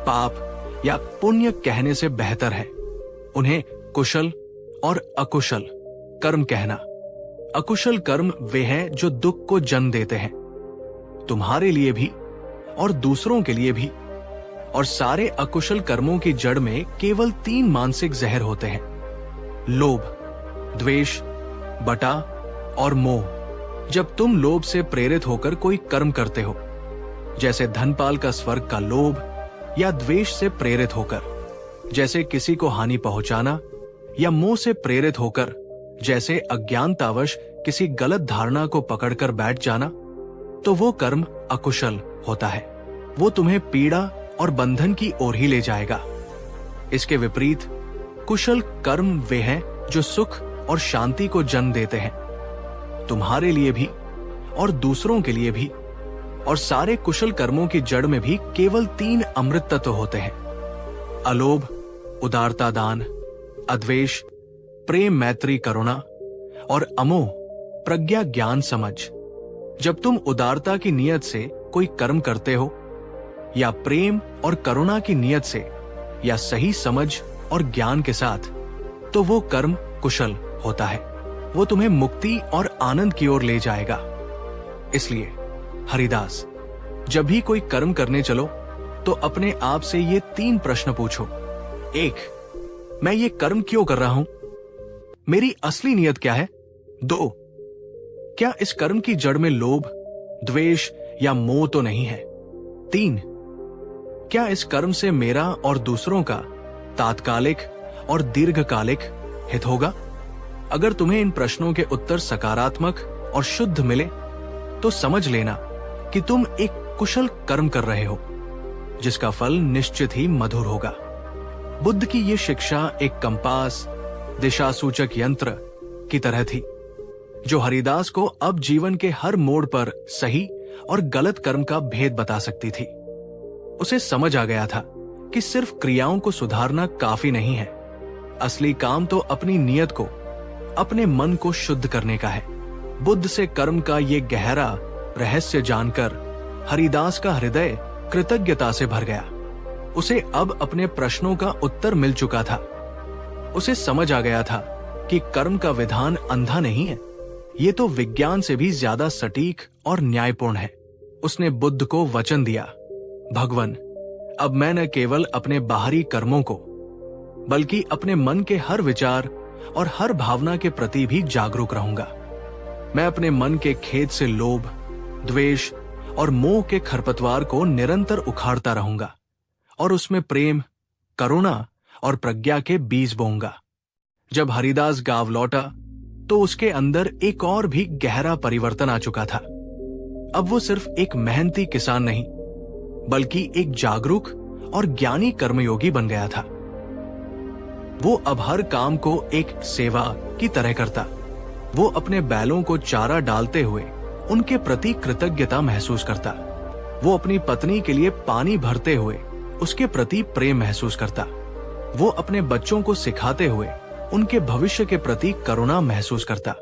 [SPEAKER 1] पाप या पुण्य कहने से बेहतर है उन्हें कुशल और अकुशल कर्म कहना। अकुशल कर्म वे हैं जो दुख को जन्म देते हैं, तुम्हारे लिए भी और दूसरों के लिए भी। और सारे अकुशल कर्मों की जड़ में केवल 3 मानसिक जहर होते हैं: लोभ, द्वेष, बटा और मोह। जब तुम लोभ से प्रेरित होकर कोई कर्म करते हो, जैसे धनपाल का स्वर्ग का लोभ, या द्वेष से प्रेरित होकर, जैसे किसी को हानि पहुंचाना, या मोह से प्रेरित होकर, जैसे अज्ञानतावश किसी गलत धारणा को पकड़कर बैठ जाना, तो वो कर्म अकुशल होता है। वो तुम्हें पीड़ा और बंधन की ओर ही ले जाएगा। इसके विपरीत कुशल कर्म वे हैं जो सुख और शांति को जन्म देते हैं। तुम्हारे लिए भी और दूसरों के लिए भी, और सारे कुशल कर्मों की जड़ में भी केवल 3 अमृत तत्व होते हैं: अलोभ, उदारता, दान, अद्वेष, प्रेम, मैत्री, करुणा, और अमोह, प्रज्ञा, ज्ञान, समझ। जब तुम उदारता की नियत से कोई कर्म करते हो, या प्रेम और करुणा की नियत से, या सही समझ और ज्ञान के साथ, तो वो कर्म कुशल होता है। वो तुम्हें मुक्ति और आनंद की ओर ले जाएगा। इसलिए हरिदास, जब भी कोई कर्म करने चलो तो अपने आप से ये 3 प्रश्न पूछो। 1, मैं ये कर्म क्यों कर रहा हूं? मेरी असली नियत क्या है? 2, क्या इस कर्म की जड़ में लोभ, द्वेष या मोह तो नहीं है? 3, क्या इस कर्म से मेरा और दूसरों का तात्कालिक और दीर्घकालिक हित होगा? अगर तुम्हें इन प्रश्नों के उत्तर सकारात्मक और शुद्ध मिले तो समझ लेना कि तुम एक कुशल कर्म कर रहे हो, जिसका फल निश्चित ही मधुर होगा। बुद्ध की ये शिक्षा एक कंपास, दिशा सूचक यंत्र की तरह थी, जो हरिदास को अब जीवन के हर मोड़ पर सही और गलत कर्म का भेद बता सकती थी। उसे समझ आ गया था कि सिर्फ क्रियाओं को सुधारना काफी नहीं है। असली काम तो अपनी नियत को, अपने मन को शुद्ध करने का है। बुद्ध से कर्म का ये गहरा रहस्य जानकर हरिदास का हृदय कृतज्ञता से भर गया। उसे अब अपने प्रश्नों का उत्तर मिल चुका था। उसे समझ आ गया था कि कर्म का विधान अंधा नहीं है, ये तो विज्ञान से भी ज्यादा सटीक और न्यायपूर्ण है। उसने बुद्ध को वचन दिया, भगवन, अब मैं न केवल अपने बाहरी कर्मों को, बल्कि अपने मन के हर विचार और हर भावना के प्रति भी जागरूक रहूंगा। मैं अपने मन के खेत से लोभ, द्वेष और मोह के खरपतवार को निरंतर उखाड़ता रहूंगा और उसमें प्रेम, करुणा और प्रज्ञा के बीज बोऊंगा। जब हरिदास गांव लौटा तो उसके अंदर एक और भी गहरा परिवर्तन आ चुका था। अब वो सिर्फ एक मेहनती किसान नहीं, बल्कि एक जागरूक और ज्ञानी कर्मयोगी बन गया था। वो अब हर काम को एक सेवा की तरह करता। वो अपने बैलों को चारा डालते हुए उनके प्रति कृतज्ञता महसूस करता। वो अपनी पत्नी के लिए पानी भरते हुए उसके प्रति प्रेम महसूस करता। वो अपने बच्चों को सिखाते हुए उनके भविष्य के प्रति करुणा महसूस करता।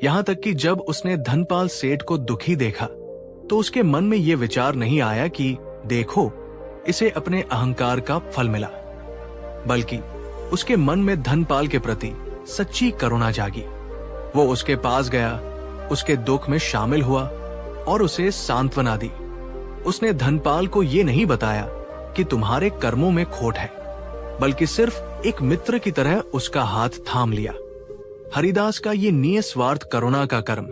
[SPEAKER 1] यहाँ तक कि जब उसने धनपाल सेठ को दुखी देखा तो उसके मन में ये विचार नहीं आया कि देखो, इसे अपने अहंकार का फल मिला, बल्कि उसके मन में धनपाल के प्रति सच्ची करुणा जागी। वो उसके पास गया, उसके दुख में शामिल हुआ और उसे सांत्वना दी। उसने धनपाल को ये नहीं बताया कि तुम्हारे कर्मों में खोट है, बल्कि सिर्फ एक मित्र की तरह उसका हाथ थाम लिया। हरिदास का ये निस्वार्थ करुणा का कर्म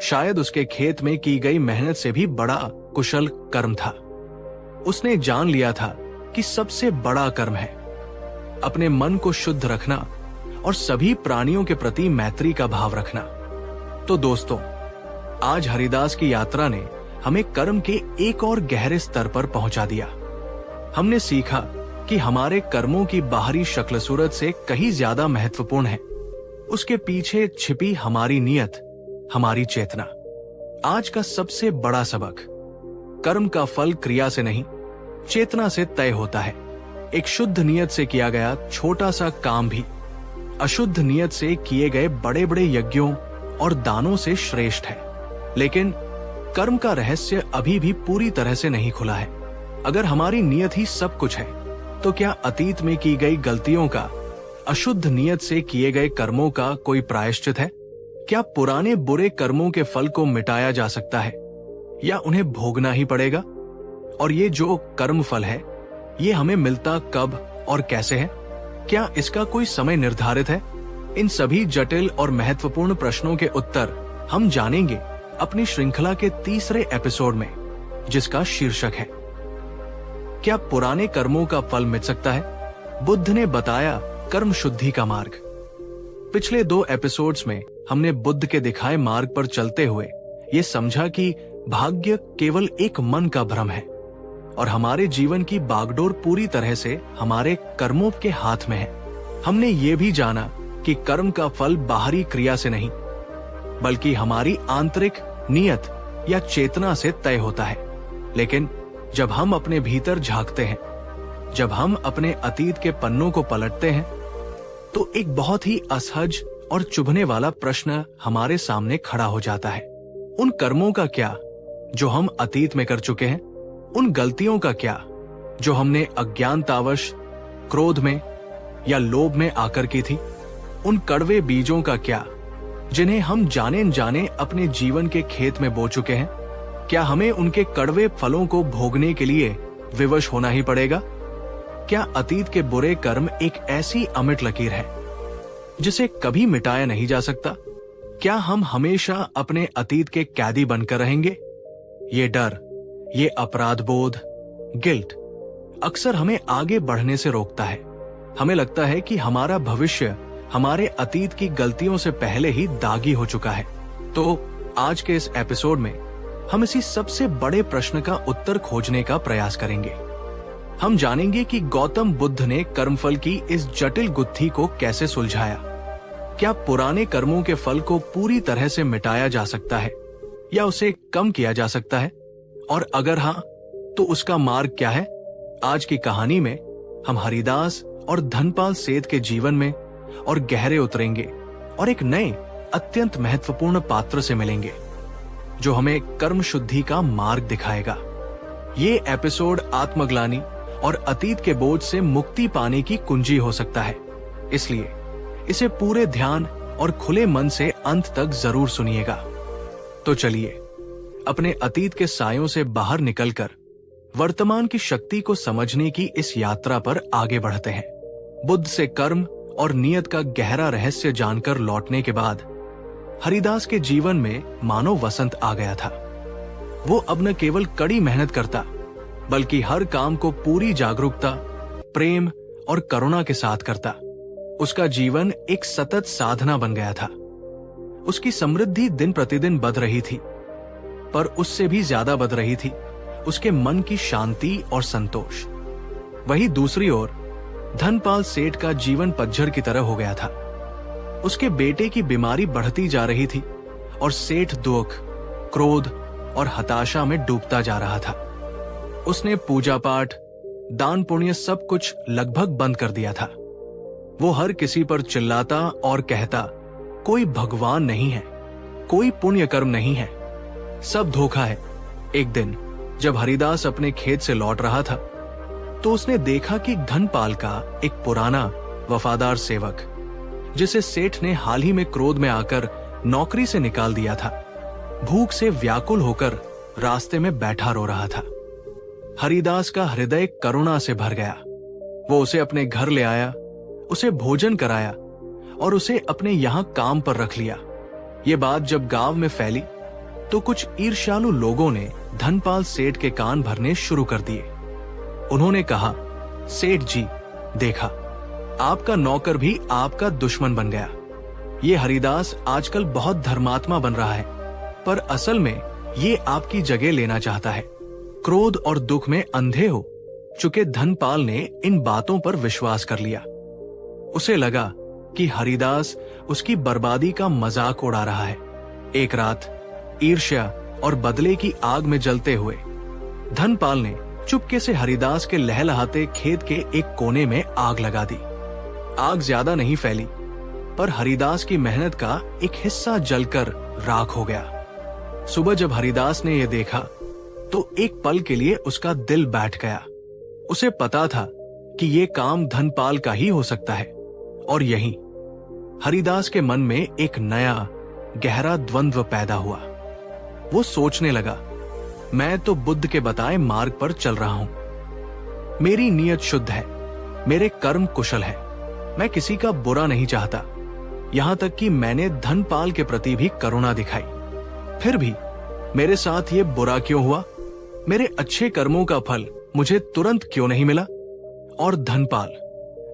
[SPEAKER 1] शायद उसके खेत में की गई मेहनत से भी बड़ा कुशल कर्म था। उसने जान लिया था कि सबसे बड़ा कर्म है अपने मन को शुद्ध रखना और सभी प्राणियों के प्रति मैत्री का भाव रखना। तो दोस्तों, आज हरिदास की यात्रा ने हमें कर्म के एक और गहरे स्तर पर पहुंचा दिया। हमने सीखा कि हमारे कर्मों की बाहरी शक्ल सूरत से कहीं ज्यादा महत्वपूर्ण है उसके पीछे छिपी हमारी नियत, हमारी चेतना। आज का सबसे बड़ा सबक, कर्म का फल क्रिया से नहीं, चेतना से तय होता है। एक शुद्ध नियत से किया गया छोटा सा काम भी अशुद्ध नियत से किए गए बड़े बड़े यज्ञों और दानों से श्रेष्ठ है। लेकिन कर्म का रहस्य अभी भी पूरी तरह से नहीं खुला है। अगर हमारी नियत ही सब कुछ है, तो क्या अतीत में की गई गलतियों का, अशुद्ध नियत से किए गए कर्मों का कोई प्रायश्चित है? क्या पुराने बुरे कर्मों के फल को मिटाया जा सकता है या उन्हें भोगना ही पड़ेगा? और ये जो कर्म फल है, ये हमें मिलता कब और कैसे है? क्या इसका कोई समय निर्धारित है? इन सभी जटिल और महत्वपूर्ण प्रश्नों के उत्तर हम जानेंगे अपनी श्रृंखला के तीसरे एपिसोड में, जिसका शीर्षक है क्या पुराने कर्मों का फल मिट सकता है? बुद्ध ने बताया कर्म शुद्धि का मार्ग। पिछले 2 एपिसोड्स में हमने बुद्ध के दिखाए मार्ग पर चलते हुए ये समझा कि भाग्य केवल एक मन का भ्रम है और हमारे जीवन की बागडोर पूरी तरह से हमारे कर्मों के हाथ में है। हमने ये भी जाना कि कर्म का फल बाहरी क्रिया से नहीं, बल्कि हमारी आंतरिक नियत या चेतना से तय होता है। लेकिन जब हम अपने भीतर झांकते हैं, जब हम अपने अतीत के पन्नों को पलटते हैं, तो एक बहुत ही असहज और चुभने वाला प्रश्न हमारे सामने खड़ा हो जाता है। उन कर्मों का क्या जो हम अतीत में कर चुके हैं? उन गलतियों का क्या जो हमने अज्ञानतावश क्रोध में या लोभ में आकर की थी? उन कड़वे बीजों का क्या जिन्हें हम जाने अनजाने अपने जीवन के खेत में बो चुके हैं? क्या हमें उनके कड़वे फलों को भोगने के लिए विवश होना ही पड़ेगा? क्या अतीत के बुरे कर्म एक ऐसी अमिट लकीर है जिसे कभी मिटाया नहीं जा सकता? क्या हम हमेशा अपने अतीत के कैदी बनकर रहेंगे? ये डर, ये अपराध बोध, गिल्ट अक्सर हमें आगे बढ़ने से रोकता है। हमें लगता है कि हमारा भविष्य हमारे अतीत की गलतियों से पहले ही दागी हो चुका है। तो आज के इस एपिसोड में हम इसी सबसे बड़े प्रश्न का उत्तर खोजने का प्रयास करेंगे। हम जानेंगे कि गौतम बुद्ध ने कर्मफल की इस जटिल गुत्थी को कैसे सुलझाया। क्या पुराने कर्मों के फल को पूरी तरह से मिटाया जा सकता है या उसे कम किया जा सकता है? और अगर हाँ, तो उसका मार्ग क्या है? आज की कहानी में हम हरिदास और धनपाल सेठ के जीवन में और गहरे उतरेंगे और एक नए अत्यंत महत्वपूर्ण पात्र से मिलेंगे जो हमें कर्म शुद्धि का मार्ग दिखाएगा। ये एपिसोड आत्मग्लानि और अतीत के बोझ से मुक्ति पाने की कुंजी हो सकता है, इसलिए इसे पूरे ध्यान और खुले मन से अंत तक जरूर सुनिएगा। तो चलिए अपने अतीत के सायों से बाहर निकलकर वर्तमान की शक्ति को समझने की इस यात्रा पर आगे बढ़ते हैं। बुद्ध से कर्म और नियत का गहरा रहस्य जानकर लौटने के बाद हरिदास के जीवन में मानो वसंत आ गया था। वो अब न केवल कड़ी मेहनत करता, बल्कि हर काम को पूरी जागरूकता, प्रेम और करुणा के साथ करता। उसका जीवन एक सतत साधना बन गया था। उसकी समृद्धि दिन प्रतिदिन बढ़ रही थी, पर उससे भी ज्यादा बढ़ रही थी उसके मन की शांति और संतोष। वहीं दूसरी ओर धनपाल सेठ का जीवन पतझड़ की तरह हो गया था। उसके बेटे की बीमारी बढ़ती जा रही थी और सेठ दुख, क्रोध और हताशा में डूबता जा रहा था। उसने पूजा पाठ, दान पुण्य सब कुछ लगभग बंद कर दिया था। वो हर किसी पर चिल्लाता और कहता, कोई भगवान नहीं है, कोई पुण्य कर्म नहीं है, सब धोखा है। एक दिन जब हरिदास अपने खेत से लौट रहा था, तो उसने देखा कि धनपाल का एक पुराना वफादार सेवक, जिसे सेठ ने हाल ही में क्रोध में आकर नौकरी से निकाल दिया था, भूख से व्याकुल होकर रास्ते में बैठा रो रहा था। हरिदास का हृदय करुणा से भर गया। वो उसे अपने घर ले आया, उसे भोजन कराया और उसे अपने यहाँ काम पर रख लिया। ये बात जब गांव में फैली तो कुछ ईर्ष्यालु लोगों ने धनपाल सेठ के कान भरने शुरू कर दिए। उन्होंने कहा, सेठ जी, देखा, आपका नौकर भी आपका दुश्मन बन गया। ये हरिदास आजकल बहुत धर्मात्मा बन रहा है, पर असल में ये आपकी जगह लेना चाहता है। क्रोध और दुख में अंधे हो चुके धनपाल ने इन बातों पर विश्वास कर लिया। उसे लगा कि हरिदास उसकी बर्बादी का मजाक उड़ा रहा है। एक रात ईर्ष्या और बदले की आग में जलते हुए धनपाल ने चुपके से हरिदास के लहलहाते खेत के एक कोने में आग लगा दी। आग ज्यादा नहीं फैली, पर हरिदास की मेहनत का एक हिस्सा जलकर राख हो गया। सुबह जब हरिदास ने यह देखा तो एक पल के लिए उसका दिल बैठ गया। उसे पता था कि यह काम धनपाल का ही हो सकता है, और यहीं हरिदास के मन में एक नया गहरा द्वंद्व पैदा हुआ। वो सोचने लगा, मैं तो बुद्ध के बताए मार्ग पर चल रहा हूं, मेरी नीयत शुद्ध है, मेरे कर्म कुशल है, मैं किसी का बुरा नहीं चाहता, यहां तक कि मैंने धनपाल के प्रति भी करुणा दिखाई। फिर भी मेरे साथ ये बुरा क्यों हुआ? मेरे अच्छे कर्मों का फल मुझे तुरंत क्यों नहीं मिला? और धनपाल,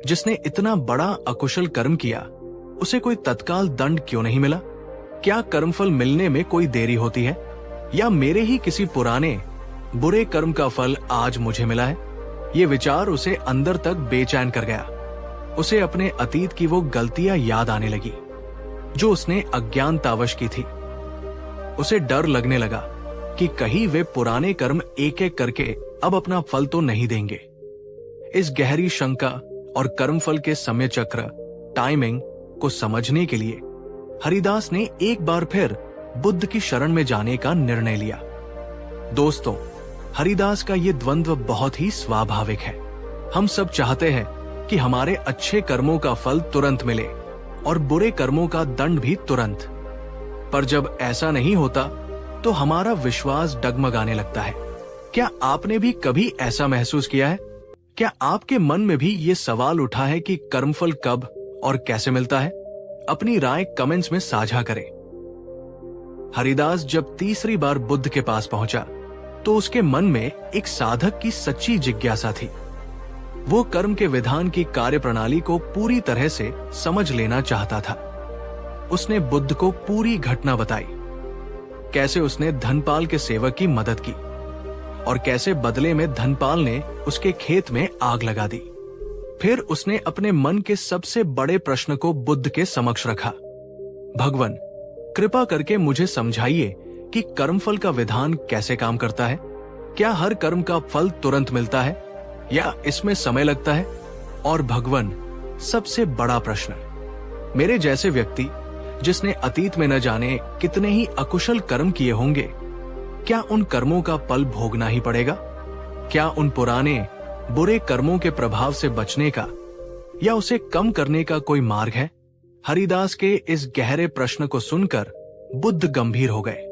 [SPEAKER 1] जिसने इतना बड़ा अकुशल कर्म किया, उसे कोई तत्काल दंड क्यों नहीं मिला? क्या कर्मफल मिलने में कोई देरी होती है, या मेरे ही किसी पुराने बुरे कर्म का फल आज मुझे मिला है? ये विचार उसे अंदर तक बेचैन कर गया। उसे अपने अतीत की वो गलतियां याद आने लगी जो उसने अज्ञानतावश की थी। उसे डर लगने लगा कि कहीं वे पुराने कर्म एक एक करके अब अपना फल तो नहीं देंगे। इस गहरी शंका और कर्मफल के समय चक्र टाइमिंग को समझने के लिए हरिदास ने एक बार फिर बुद्ध की शरण में जाने का निर्णय लिया। दोस्तों, हरिदास का ये द्वंद्व बहुत ही स्वाभाविक है। हम सब चाहते हैं कि हमारे अच्छे कर्मों का फल तुरंत मिले और बुरे कर्मों का दंड भी तुरंत। पर जब ऐसा नहीं होता तो हमारा विश्वास डगमगाने लगता है। क्या आपने भी कभी ऐसा महसूस किया है? क्या आपके मन में भी ये सवाल उठा है कि कर्मफल कब और कैसे मिलता है? अपनी राय कमेंट्स में साझा करें। हरिदास जब तीसरी बार बुद्ध के पास पहुंचा तो उसके मन में एक साधक की सच्ची जिज्ञासा थी। वो कर्म के विधान की कार्यप्रणाली को पूरी तरह से समझ लेना चाहता था। उसने बुद्ध को पूरी घटना बताई, कैसे उसने धनपाल के सेवक की मदद की और कैसे बदले में धनपाल ने उसके खेत में आग लगा दी। फिर उसने अपने मन के सबसे बड़े प्रश्न को बुद्ध के समक्ष रखा। भगवान, कृपा करके मुझे समझाइए कि कर्मफल का विधान कैसे काम करता है। क्या हर कर्म का फल तुरंत मिलता है या इसमें समय लगता है? और भगवान, सबसे बड़ा प्रश्न, मेरे जैसे व्यक्ति जिसने अतीत में न जाने कितने ही अकुशल कर्म किए होंगे, क्या उन कर्मों का फल भोगना ही पड़ेगा? क्या उन पुराने बुरे कर्मों के प्रभाव से बचने का या उसे कम करने का कोई मार्ग है? हरिदास के इस गहरे प्रश्न को सुनकर बुद्ध गंभीर हो गए।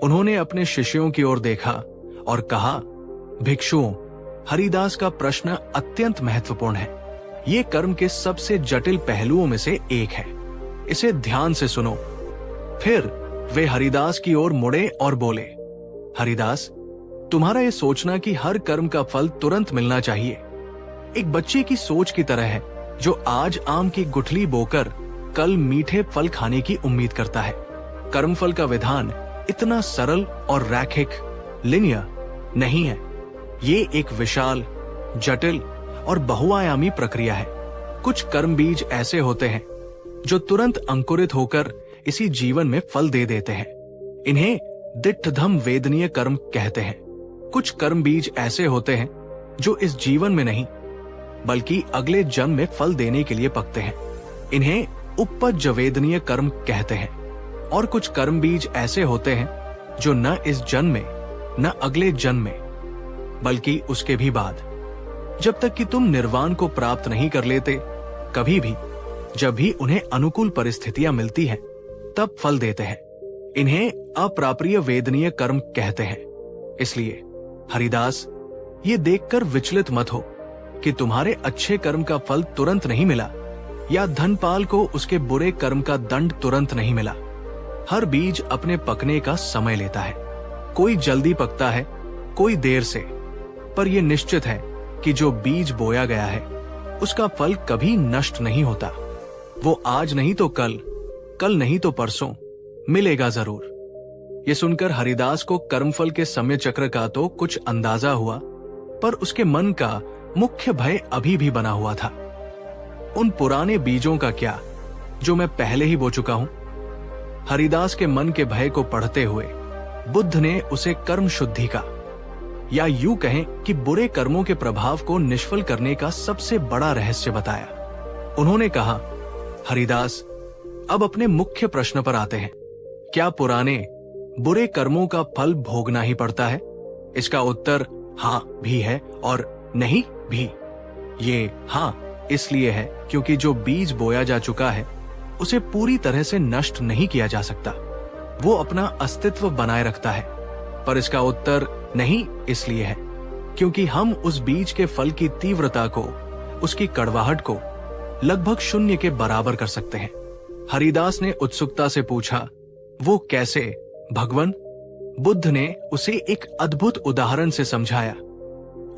[SPEAKER 1] उन्होंने अपने शिष्यों की ओर देखा और कहा, भिक्षुओं, हरिदास का प्रश्न अत्यंत महत्वपूर्ण है। ये कर्म के सबसे जटिल पहलुओं में से एक है। इसे ध्यान से सुनो। फिर वे हरिदास की ओर मुड़े और बोले, हरिदास, तुम्हारा ये सोचना कि हर कर्म का फल तुरंत मिलना चाहिए एक बच्चे की सोच की तरह है जो आज आम की गुठली बोकर कल मीठे फल खाने की उम्मीद करता है। कर्मफल का विधान इतना सरल और रैखिक लिनियर नहीं है। ये एक विशाल, जटिल और बहुआयामी प्रक्रिया है। कुछ कर्म बीज ऐसे होते हैं जो तुरंत अंकुरित होकर इसी जीवन में फल दे देते हैं। इन्हें दिट्ठधम वेदनीय कर्म कहते हैं। कुछ कर्म बीज ऐसे होते हैं जो इस जीवन में नहीं बल्कि अगले जन्म में फल देने के लिए पकते हैं। इन्हें उपपज्ज वेदनीय कर्म कहते हैं। और कुछ कर्म बीज ऐसे होते हैं जो न इस जन्म में न अगले जन्म में बल्कि उसके भी बाद, जब तक कि तुम निर्वाण को प्राप्त नहीं कर लेते, कभी भी जब भी उन्हें अनुकूल परिस्थितियां मिलती हैं तब फल देते हैं। इन्हें अप्राप्रिय वेदनीय कर्म कहते हैं। इसलिए हरिदास, ये देखकर विचलित मत हो कि तुम्हारे अच्छे कर्म का फल तुरंत नहीं मिला या धनपाल को उसके बुरे कर्म का दंड तुरंत नहीं मिला। हर बीज अपने पकने का समय लेता है। कोई जल्दी पकता है, कोई देर से, पर यह निश्चित है कि जो बीज बोया गया है उसका फल कभी नष्ट नहीं होता। वो आज नहीं तो कल, कल नहीं तो परसों मिलेगा जरूर। ये सुनकर हरिदास को कर्मफल के समय चक्र का तो कुछ अंदाजा हुआ, पर उसके मन का मुख्य भय अभी भी बना हुआ था। उन पुराने बीजों का क्या जो मैं पहले ही बो चुका हूं? हरिदास के मन के भय को पढ़ते हुए बुद्ध ने उसे कर्म शुद्धि का, या यूं कहें कि बुरे कर्मों के प्रभाव को निष्फल करने का सबसे बड़ा रहस्य बताया। उन्होंने कहा, हरिदास, अब अपने मुख्य प्रश्न पर आते हैं। क्या पुराने बुरे कर्मों का फल भोगना ही पड़ता है? इसका उत्तर हाँ भी है और नहीं भी। ये हाँ इसलिए है क्योंकि जो बीज बोया जा चुका है उसे पूरी तरह से नष्ट नहीं किया जा सकता। वो अपना अस्तित्व बनाए रखता है। पर इसका उत्तर नहीं इसलिए है क्योंकि हम उस बीज के फल की तीव्रता को, उसकी कड़वाहट को लगभग शून्य के बराबर कर सकते हैं। हरिदास ने उत्सुकता से पूछा, वो कैसे भगवान? बुद्ध ने उसे एक अद्भुत उदाहरण से समझाया।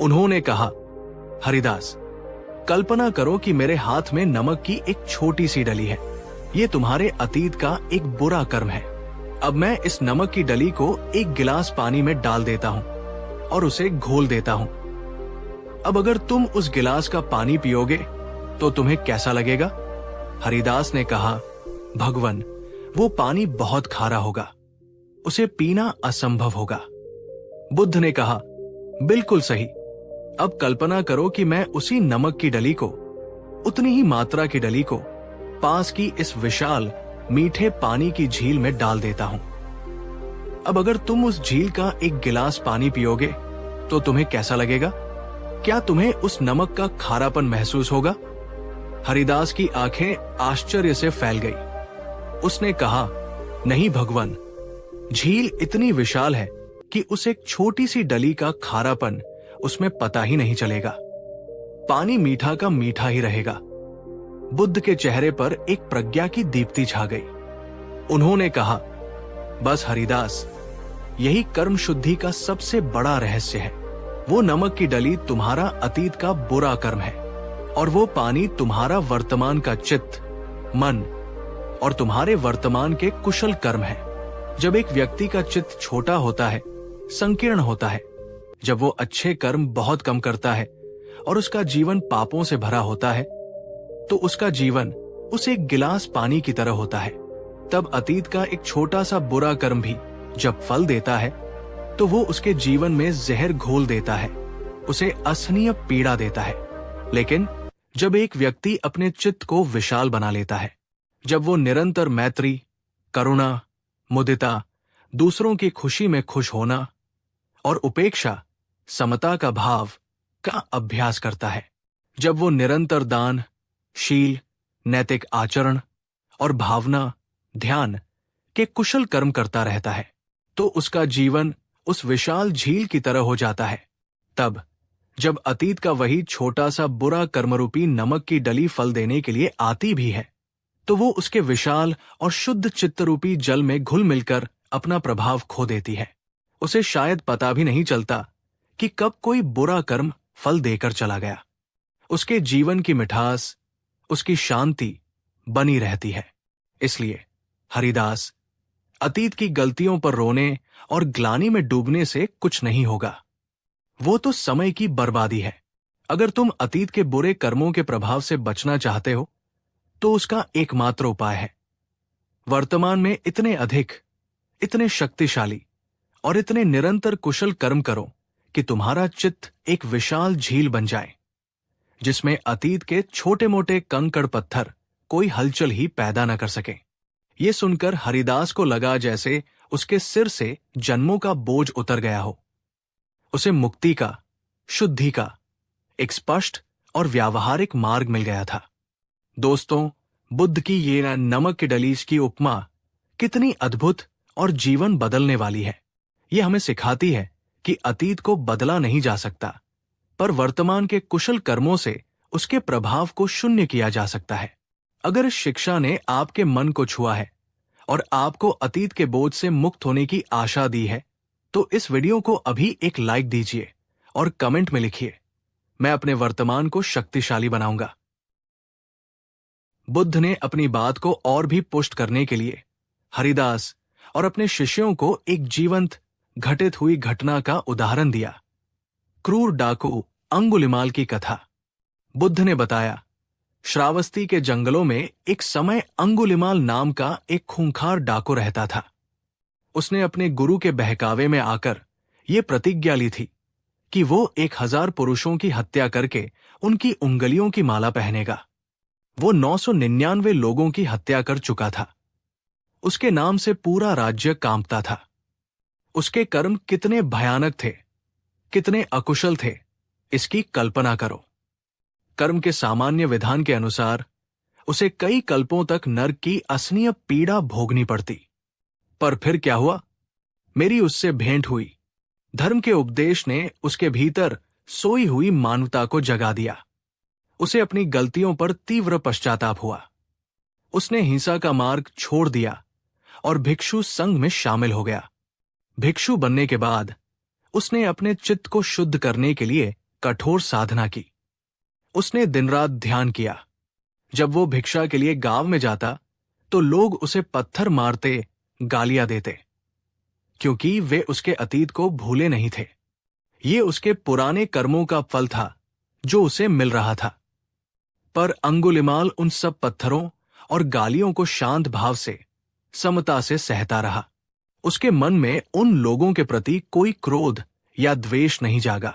[SPEAKER 1] उन्होंने कहा, हरिदास, कल्पना करो कि मेरे हाथ में नमक की एक छोटी सी डली है। ये तुम्हारे अतीत का एक बुरा कर्म है। अब मैं इस नमक की डली को एक गिलास पानी में डाल देता हूं और उसे घोल देता हूं। अब अगर तुम उस गिलास का पानी पियोगे तो तुम्हें कैसा लगेगा? हरिदास ने कहा, भगवन, वो पानी बहुत खारा होगा, उसे पीना असंभव होगा। बुद्ध ने कहा, बिल्कुल सही। अब कल्पना करो कि मैं उसी नमक की डली को, उतनी ही मात्रा की डली को पास की इस विशाल मीठे पानी की झील में डाल देता हूं। अब अगर तुम उस झील का एक गिलास पानी पियोगे तो तुम्हें कैसा लगेगा? क्या तुम्हें उस नमक का खारापन महसूस होगा? हरिदास की आंखें आश्चर्य से फैल गई। उसने कहा, नहीं भगवान, झील इतनी विशाल है कि उस एक छोटी सी डली का खारापन उसमें पता ही नहीं चलेगा। पानी मीठा का मीठा ही रहेगा। बुद्ध के चेहरे पर एक प्रज्ञा की दीप्ति छा गई। उन्होंने कहा, बस हरिदास, यही कर्म शुद्धि का सबसे बड़ा रहस्य है। वो नमक की डली तुम्हारा अतीत का बुरा कर्म है और वो पानी तुम्हारा वर्तमान का चित्त, मन और तुम्हारे वर्तमान के कुशल कर्म है। जब एक व्यक्ति का चित्त छोटा होता है, संकीर्ण होता है, जब वो अच्छे कर्म बहुत कम करता है और उसका जीवन पापों से भरा होता है, तो उसका जीवन उस एक गिलास पानी की तरह होता है। तब अतीत का एक छोटा सा बुरा कर्म भी जब फल देता है तो वो उसके जीवन में जहर घोल देता है, उसे असहनीय पीड़ा देता है। लेकिन जब एक व्यक्ति अपने चित्त को विशाल बना लेता है, जब वो निरंतर मैत्री, करुणा, मुदिता, दूसरों की खुशी में खुश होना और उपेक्षा, समता का भाव का अभ्यास करता है, जब वो निरंतर दान, शील, नैतिक आचरण और भावना, ध्यान के कुशल कर्म करता रहता है, तो उसका जीवन उस विशाल झील की तरह हो जाता है। तब जब अतीत का वही छोटा सा बुरा कर्मरूपी नमक की डली फल देने के लिए आती भी है, तो वो उसके विशाल और शुद्ध चित्तरूपी जल में घुल मिलकर अपना प्रभाव खो देती है। उसे शायद पता भी नहीं चलता कि कब कोई बुरा कर्म फल देकर चला गया। उसके जीवन की मिठास, उसकी शांति बनी रहती है। इसलिए हरिदास, अतीत की गलतियों पर रोने और ग्लानि में डूबने से कुछ नहीं होगा। वो तो समय की बर्बादी है। अगर तुम अतीत के बुरे कर्मों के प्रभाव से बचना चाहते हो तो उसका एकमात्र उपाय है, वर्तमान में इतने अधिक, इतने शक्तिशाली और इतने निरंतर कुशल कर्म करो कि तुम्हारा चित्त एक विशाल झील बन जाए, जिसमें अतीत के छोटे मोटे कंकड़ पत्थर कोई हलचल ही पैदा न कर सके। ये सुनकर हरिदास को लगा जैसे उसके सिर से जन्मों का बोझ उतर गया हो। उसे मुक्ति का, शुद्धि का एक स्पष्ट और व्यावहारिक मार्ग मिल गया था। दोस्तों, बुद्ध की ये नमक की डली की उपमा कितनी अद्भुत और जीवन बदलने वाली है। ये हमें सिखाती है कि अतीत को बदला नहीं जा सकता, पर वर्तमान के कुशल कर्मों से उसके प्रभाव को शून्य किया जा सकता है। अगर इस शिक्षा ने आपके मन को छुआ है और आपको अतीत के बोझ से मुक्त होने की आशा दी है, तो इस वीडियो को अभी एक लाइक दीजिए और कमेंट में लिखिए, मैं अपने वर्तमान को शक्तिशाली बनाऊंगा। बुद्ध ने अपनी बात को और भी पुष्ट करने के लिए हरिदास और अपने शिष्यों को एक जीवंत, घटित हुई घटना का उदाहरण दिया। क्रूर डाकू अंगुलिमाल की कथा। बुद्ध ने बताया, श्रावस्ती के जंगलों में एक समय अंगुलिमाल नाम का एक खूंखार डाकू रहता था। उसने अपने गुरु के बहकावे में आकर ये प्रतिज्ञा ली थी कि वो 1000 पुरुषों की हत्या करके उनकी उंगलियों की माला पहनेगा। वो 999 लोगों की हत्या कर चुका था। उसके नाम से पूरा राज्य कांपता था। उसके कर्म कितने भयानक थे, कितने अकुशल थे, इसकी कल्पना करो। कर्म के सामान्य विधान के अनुसार उसे कई कल्पों तक नरक की असहनीय पीड़ा भोगनी पड़ती। पर फिर क्या हुआ? मेरी उससे भेंट हुई। धर्म के उपदेश ने उसके भीतर सोई हुई मानवता को जगा दिया। उसे अपनी गलतियों पर तीव्र पश्चाताप हुआ। उसने हिंसा का मार्ग छोड़ दिया और भिक्षु संघ में शामिल हो गया। भिक्षु बनने के बाद उसने अपने चित्त को शुद्ध करने के लिए कठोर साधना की। उसने दिन रात ध्यान किया। जब वो भिक्षा के लिए गांव में जाता तो लोग उसे पत्थर मारते, गालियां देते, क्योंकि वे उसके अतीत को भूले नहीं थे। ये उसके पुराने कर्मों का फल था जो उसे मिल रहा था। पर अंगुलिमाल उन सब पत्थरों और गालियों को शांत भाव से, समता से सहता रहा। उसके मन में उन लोगों के प्रति कोई क्रोध या द्वेष नहीं जागा।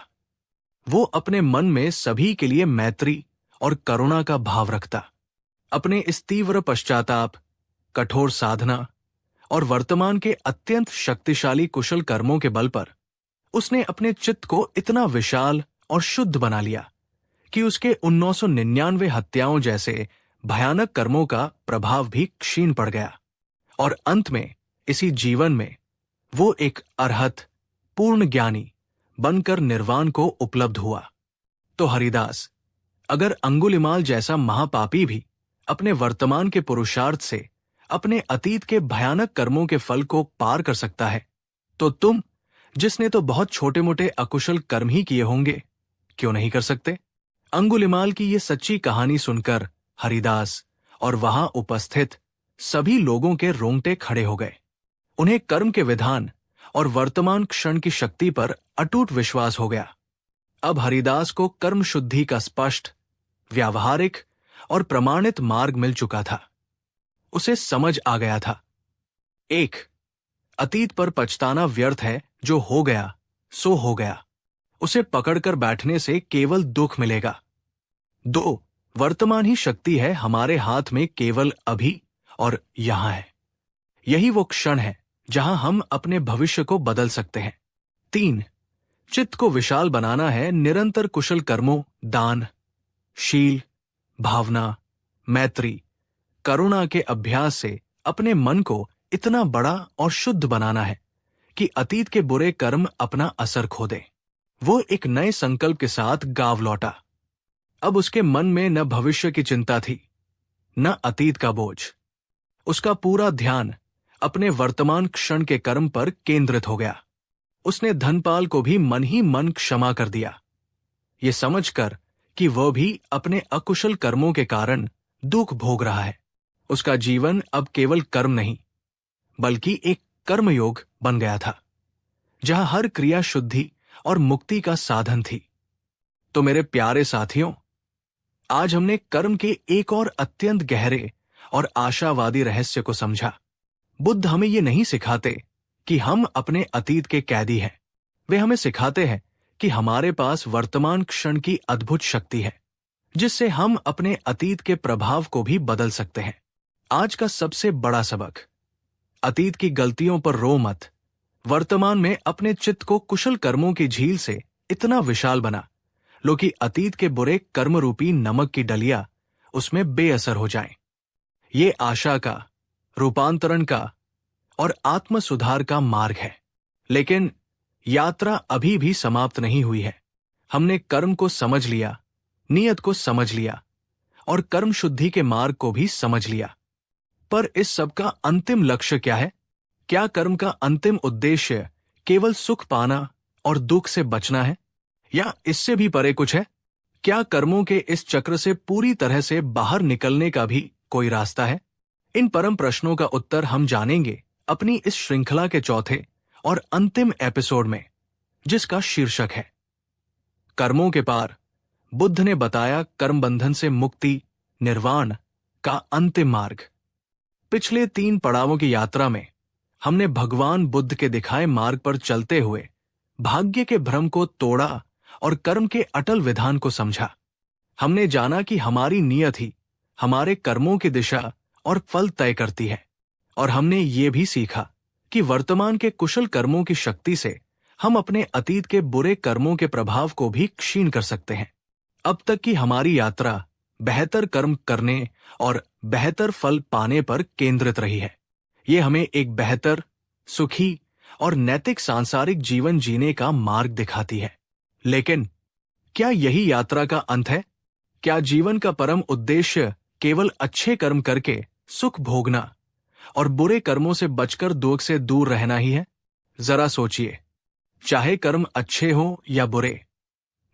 [SPEAKER 1] वो अपने मन में सभी के लिए मैत्री और करुणा का भाव रखता। अपने इस तीव्र पश्चाताप, कठोर साधना और वर्तमान के अत्यंत शक्तिशाली कुशल कर्मों के बल पर उसने अपने चित्त को इतना विशाल और शुद्ध बना लिया कि उसके 1999 हत्याओं जैसे भयानक कर्मों का प्रभाव भी क्षीण पड़ गया और अंत में इसी जीवन में वो एक अरहत पूर्ण ज्ञानी बनकर निर्वाण को उपलब्ध हुआ। तो हरिदास, अगर अंगुलिमाल जैसा महापापी भी अपने वर्तमान के पुरुषार्थ से अपने अतीत के भयानक कर्मों के फल को पार कर सकता है, तो तुम, जिसने तो बहुत छोटे मोटे अकुशल कर्म ही किए होंगे, क्यों नहीं कर सकते? अंगुलिमाल की ये सच्ची कहानी सुनकर हरिदास और वहां उपस्थित सभी लोगों के रोंगटे खड़े हो गए। उन्हें कर्म के विधान और वर्तमान क्षण की शक्ति पर अटूट विश्वास हो गया। अब हरिदास को कर्म शुद्धि का स्पष्ट, व्यावहारिक और प्रमाणित मार्ग मिल चुका था। उसे समझ आ गया था, 1. अतीत पर पछताना व्यर्थ है, जो हो गया सो हो गया। उसे पकड़कर बैठने से केवल दुख मिलेगा। 2. वर्तमान ही शक्ति है हमारे हाथ में, केवल अभी और यहां है। यही वो क्षण है जहां हम अपने भविष्य को बदल सकते हैं। 3. चित्त को विशाल बनाना है निरंतर कुशल कर्मों, दान, शील, भावना, मैत्री, करुणा के अभ्यास से अपने मन को इतना बड़ा और शुद्ध बनाना है कि अतीत के बुरे कर्म अपना असर खो दें। वो एक नए संकल्प के साथ गांव लौटा। अब उसके मन में न भविष्य की चिंता थी, न अतीत का बोझ। उसका पूरा ध्यान अपने वर्तमान क्षण के कर्म पर केंद्रित हो गया। उसने धनपाल को भी मन ही मन क्षमा कर दिया, ये समझकर कि वह भी अपने अकुशल कर्मों के कारण दुख भोग रहा है। उसका जीवन अब केवल कर्म नहीं, बल्कि एक कर्मयोग बन गया था, जहां हर क्रिया शुद्धि और मुक्ति का साधन थी। तो मेरे प्यारे साथियों, आज हमने कर्म के एक और अत्यंत गहरे और आशावादी रहस्य को समझा। बुद्ध हमें ये नहीं सिखाते कि हम अपने अतीत के कैदी हैं। वे हमें सिखाते हैं कि हमारे पास वर्तमान क्षण की अद्भुत शक्ति है, जिससे हम अपने अतीत के प्रभाव को भी बदल सकते हैं। आज का सबसे बड़ा सबक, अतीत की गलतियों पर रो मत। वर्तमान में अपने चित्त को कुशल कर्मों की झील से इतना विशाल बना लो कि अतीत के बुरे कर्म रूपी नमक की डलिया उसमें बेअसर हो जाए। ये आशा का, रूपांतरण का और आत्म सुधार का मार्ग है। लेकिन यात्रा अभी भी समाप्त नहीं हुई है। हमने कर्म को समझ लिया, नियत को समझ लिया और कर्म शुद्धि के मार्ग को भी समझ लिया। पर इस सब का अंतिम लक्ष्य क्या है? क्या कर्म का अंतिम उद्देश्य केवल सुख पाना और दुख से बचना है, या इससे भी परे कुछ है? क्या कर्मों के इस चक्र से पूरी तरह से बाहर निकलने का भी कोई रास्ता है? इन परम प्रश्नों का उत्तर हम जानेंगे अपनी इस श्रृंखला के चौथे और अंतिम एपिसोड में, जिसका शीर्षक है कर्मों के पार। बुद्ध ने बताया कर्म बंधन से मुक्ति, निर्वाण का अंतिम मार्ग। पिछले 3 पड़ावों की यात्रा में हमने भगवान बुद्ध के दिखाए मार्ग पर चलते हुए भाग्य के भ्रम को तोड़ा और कर्म के अटल विधान को समझा। हमने जाना कि हमारी नियत ही हमारे कर्मों की दिशा और फल तय करती है, और हमने ये भी सीखा कि वर्तमान के कुशल कर्मों की शक्ति से हम अपने अतीत के बुरे कर्मों के प्रभाव को भी क्षीण कर सकते हैं। अब तक की हमारी यात्रा बेहतर कर्म करने और बेहतर फल पाने पर केंद्रित रही है। ये हमें एक बेहतर, सुखी और नैतिक सांसारिक जीवन जीने का मार्ग दिखाती है। लेकिन क्या यही यात्रा का अंत है? क्या जीवन का परम उद्देश्य केवल अच्छे कर्म करके सुख भोगना और बुरे कर्मों से बचकर दुख से दूर रहना ही है? जरा सोचिए, चाहे कर्म अच्छे हो या बुरे,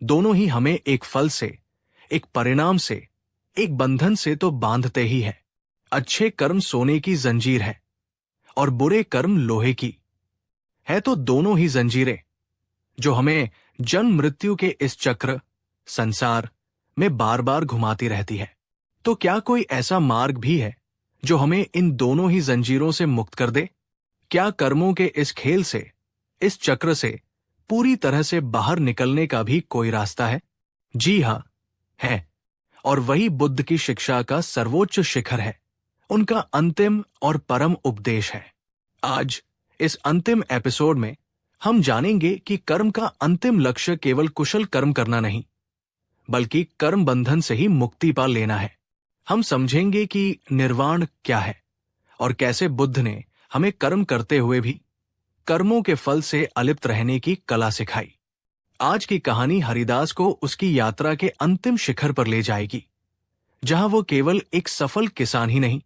[SPEAKER 1] दोनों ही हमें एक फल से, एक परिणाम से, एक बंधन से तो बांधते ही हैं। अच्छे कर्म सोने की जंजीर है और बुरे कर्म लोहे की है, तो दोनों ही जंजीरें जो हमें जन्म मृत्यु के इस चक्र, संसार में बार बार घुमाती रहती है। तो क्या कोई ऐसा मार्ग भी है जो हमें इन दोनों ही जंजीरों से मुक्त कर दे? क्या कर्मों के इस खेल से, इस चक्र से पूरी तरह से बाहर निकलने का भी कोई रास्ता है? जी हां, है। और वही बुद्ध की शिक्षा का सर्वोच्च शिखर है, उनका अंतिम और परम उपदेश है। आज इस अंतिम एपिसोड में हम जानेंगे कि कर्म का अंतिम लक्ष्य केवल कुशल कर्म करना नहीं, बल्कि कर्म बंधन से ही मुक्ति पा लेना है। हम समझेंगे कि निर्वाण क्या है और कैसे बुद्ध ने हमें कर्म करते हुए भी कर्मों के फल से अलिप्त रहने की कला सिखाई। आज की कहानी हरिदास को उसकी यात्रा के अंतिम शिखर पर ले जाएगी, जहां वो केवल एक सफल किसान ही नहीं,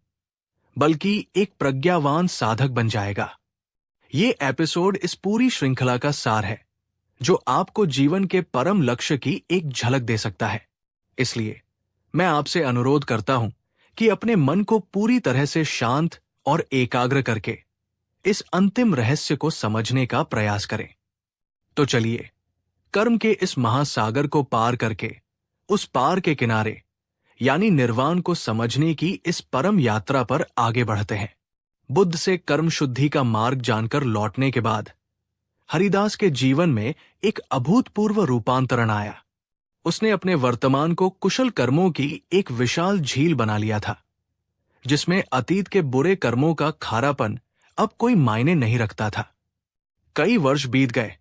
[SPEAKER 1] बल्कि एक प्रज्ञावान साधक बन जाएगा। ये एपिसोड इस पूरी श्रृंखला का सार है, जो आपको जीवन के परम लक्ष्य की एक झलक दे सकता है। इसलिए मैं आपसे अनुरोध करता हूं कि अपने मन को पूरी तरह से शांत और एकाग्र करके इस अंतिम रहस्य को समझने का प्रयास करें। तो चलिए, कर्म के इस महासागर को पार करके उस पार के किनारे यानी निर्वाण को समझने की इस परम यात्रा पर आगे बढ़ते हैं। बुद्ध से कर्म शुद्धि का मार्ग जानकर लौटने के बाद हरिदास के जीवन में एक अभूतपूर्व रूपांतरण आया। उसने अपने वर्तमान को कुशल कर्मों की एक विशाल झील बना लिया था, जिसमें अतीत के बुरे कर्मों का खारापन अब कोई मायने नहीं रखता था। कई वर्ष बीत गए।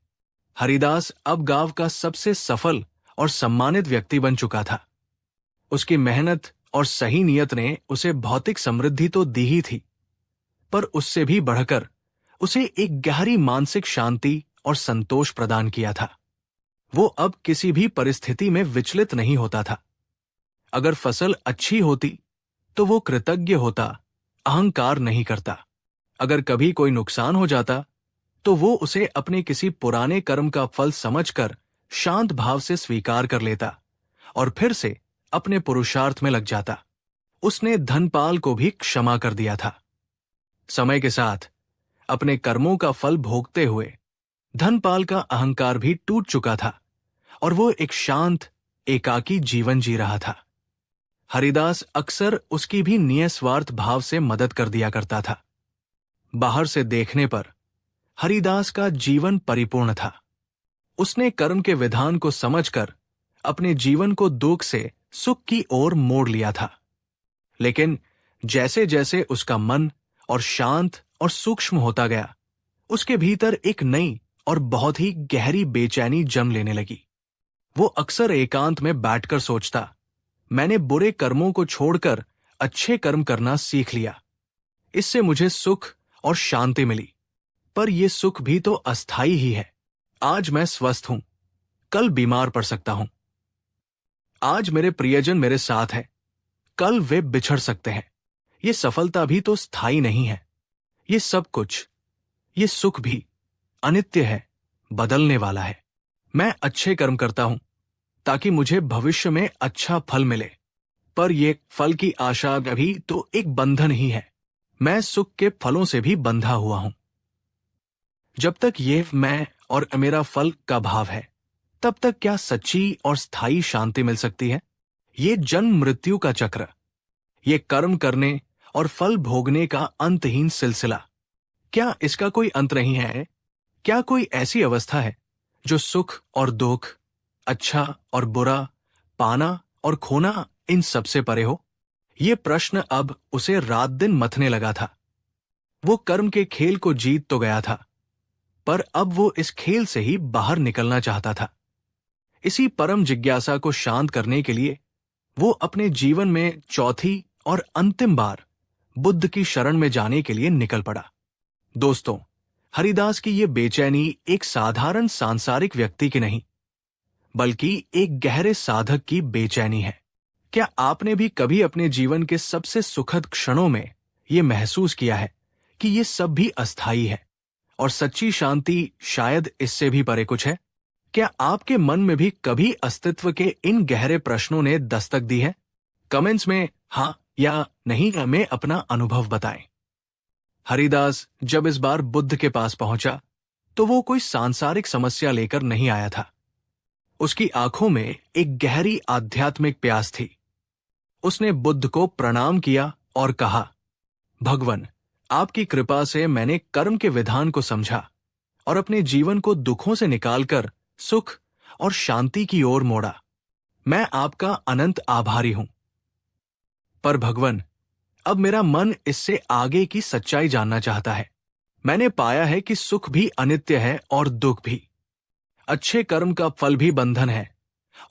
[SPEAKER 1] हरिदास अब गांव का सबसे सफल और सम्मानित व्यक्ति बन चुका था। उसकी मेहनत और सही नियत ने उसे भौतिक समृद्धि तो दी ही थी, पर उससे भी बढ़कर उसे एक गहरी मानसिक शांति और संतोष प्रदान किया था। वो अब किसी भी परिस्थिति में विचलित नहीं होता था। अगर फसल अच्छी होती तो वो कृतज्ञ होता, अहंकार नहीं करता। अगर कभी कोई नुकसान हो जाता तो वो उसे अपने किसी पुराने कर्म का फल समझकर शांत भाव से स्वीकार कर लेता और फिर से अपने पुरुषार्थ में लग जाता। उसने धनपाल को भी क्षमा कर दिया था। समय के साथ अपने कर्मों का फल भोगते हुए धनपाल का अहंकार भी टूट चुका था और वो एक शांत, एकाकी जीवन जी रहा था। हरिदास अक्सर उसकी भी निस्वार्थ भाव से मदद कर दिया करता था। बाहर से देखने पर हरिदास का जीवन परिपूर्ण था। उसने कर्म के विधान को समझकर अपने जीवन को दुख से सुख की ओर मोड़ लिया था। लेकिन जैसे जैसे उसका मन और शांत और सूक्ष्म होता गया, उसके भीतर एक नई और बहुत ही गहरी बेचैनी जन्म लेने लगी। वो अक्सर एकांत में बैठकर सोचता, मैंने बुरे कर्मों को छोड़कर अच्छे कर्म करना सीख लिया। इससे मुझे सुख और शांति मिली, पर यह सुख भी तो अस्थाई ही है। आज मैं स्वस्थ हूं, कल बीमार पड़ सकता हूं। आज मेरे प्रियजन मेरे साथ हैं, कल वे बिछड़ सकते हैं। ये सफलता भी तो स्थायी नहीं है। ये सब कुछ, ये सुख भी अनित्य है, बदलने वाला है। मैं अच्छे कर्म करता हूं ताकि मुझे भविष्य में अच्छा फल मिले, पर यह फल की आशा भी तो एक बंधन ही है। मैं सुख के फलों से भी बंधा हुआ हूं। जब तक ये मैं और मेरा फल का भाव है, तब तक क्या सच्ची और स्थायी शांति मिल सकती है? ये जन्म मृत्यु का चक्र, ये कर्म करने और फल भोगने का अंतहीन सिलसिला, क्या इसका कोई अंत नहीं है? क्या कोई ऐसी अवस्था है जो सुख और दुख, अच्छा और बुरा, पाना और खोना, इन सबसे परे हो? ये प्रश्न अब उसे रात दिन मथने लगा था। वो कर्म के खेल को जीत तो गया था, पर अब वो इस खेल से ही बाहर निकलना चाहता था। इसी परम जिज्ञासा को शांत करने के लिए वो अपने जीवन में चौथी और अंतिम बार बुद्ध की शरण में जाने के लिए निकल पड़ा। दोस्तों, हरिदास की ये बेचैनी एक साधारण सांसारिक व्यक्ति की नहीं, बल्कि एक गहरे साधक की बेचैनी है। क्या आपने भी कभी अपने जीवन के सबसे सुखद क्षणों में ये महसूस किया है कि ये सब भी अस्थायी है और सच्ची शांति शायद इससे भी परे कुछ है? क्या आपके मन में भी कभी अस्तित्व के इन गहरे प्रश्नों ने दस्तक दी है? कमेंट्स में हाँ या नहीं में अपना अनुभव बताएं। हरिदास जब इस बार बुद्ध के पास पहुंचा तो वो कोई सांसारिक समस्या लेकर नहीं आया था। उसकी आंखों में एक गहरी आध्यात्मिक प्यास थी। उसने बुद्ध को प्रणाम किया और कहा, भगवन, आपकी कृपा से मैंने कर्म के विधान को समझा और अपने जीवन को दुखों से निकालकर सुख और शांति की ओर मोड़ा। मैं आपका अनंत आभारी हूं। पर भगवन, अब मेरा मन इससे आगे की सच्चाई जानना चाहता है। मैंने पाया है कि सुख भी अनित्य है और दुख भी। अच्छे कर्म का फल भी बंधन है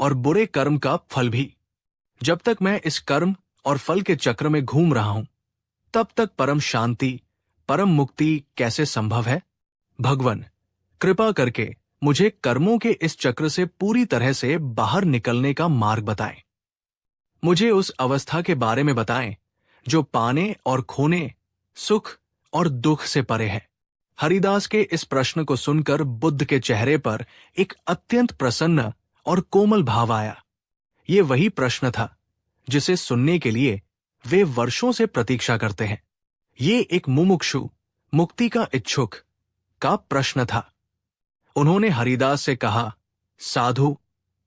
[SPEAKER 1] और बुरे कर्म का फल भी। जब तक मैं इस कर्म और फल के चक्र में घूम रहा हूं, तब तक परम शांति, परम मुक्ति कैसे संभव है? भगवन, कृपा करके मुझे कर्मों के इस चक्र से पूरी तरह से बाहर निकलने का मार्ग बताएं। मुझे उस अवस्था के बारे में बताएं जो पाने और खोने, सुख और दुख से परे है। हरिदास के इस प्रश्न को सुनकर बुद्ध के चेहरे पर एक अत्यंत प्रसन्न और कोमल भाव आया। ये वही प्रश्न था जिसे सुनने के लिए वे वर्षों से प्रतीक्षा करते हैं। ये एक मुमुक्षु, मुक्ति का इच्छुक का प्रश्न था। उन्होंने हरिदास से कहा, साधु,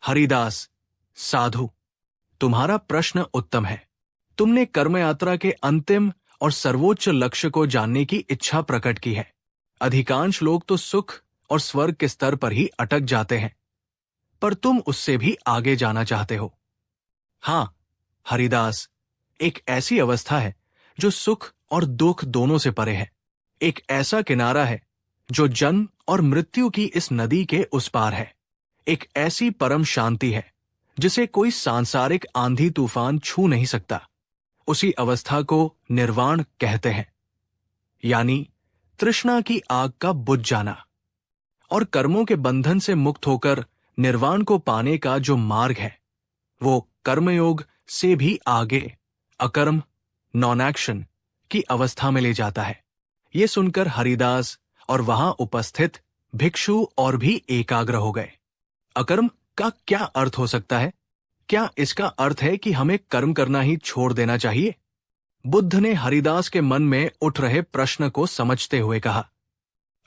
[SPEAKER 1] हरिदास, साधु, तुम्हारा प्रश्न उत्तम है। तुमने कर्म यात्रा के अंतिम और सर्वोच्च लक्ष्य को जानने की इच्छा प्रकट की है। अधिकांश लोग तो सुख और स्वर्ग के स्तर पर ही अटक जाते हैं, पर तुम उससे भी आगे जाना चाहते हो। हां हरिदास, एक ऐसी अवस्था है जो सुख और दुख दोनों से परे है। एक ऐसा किनारा है जो जन्म और मृत्यु की इस नदी के उस पार है। एक ऐसी परम शांति है जिसे कोई सांसारिक आंधी तूफान छू नहीं सकता। उसी अवस्था को निर्वाण कहते हैं, यानी तृष्णा की आग का बुझ जाना। और कर्मों के बंधन से मुक्त होकर निर्वाण को पाने का जो मार्ग है, वो कर्मयोग से भी आगे अकर्म, नॉन एक्शन की अवस्था में ले जाता है। ये सुनकर हरिदास और वहां उपस्थित भिक्षु और भी एकाग्र हो गए। अकर्म का क्या अर्थ हो सकता है? क्या इसका अर्थ है कि हमें कर्म करना ही छोड़ देना चाहिए? बुद्ध ने हरिदास के मन में उठ रहे प्रश्न को समझते हुए कहा,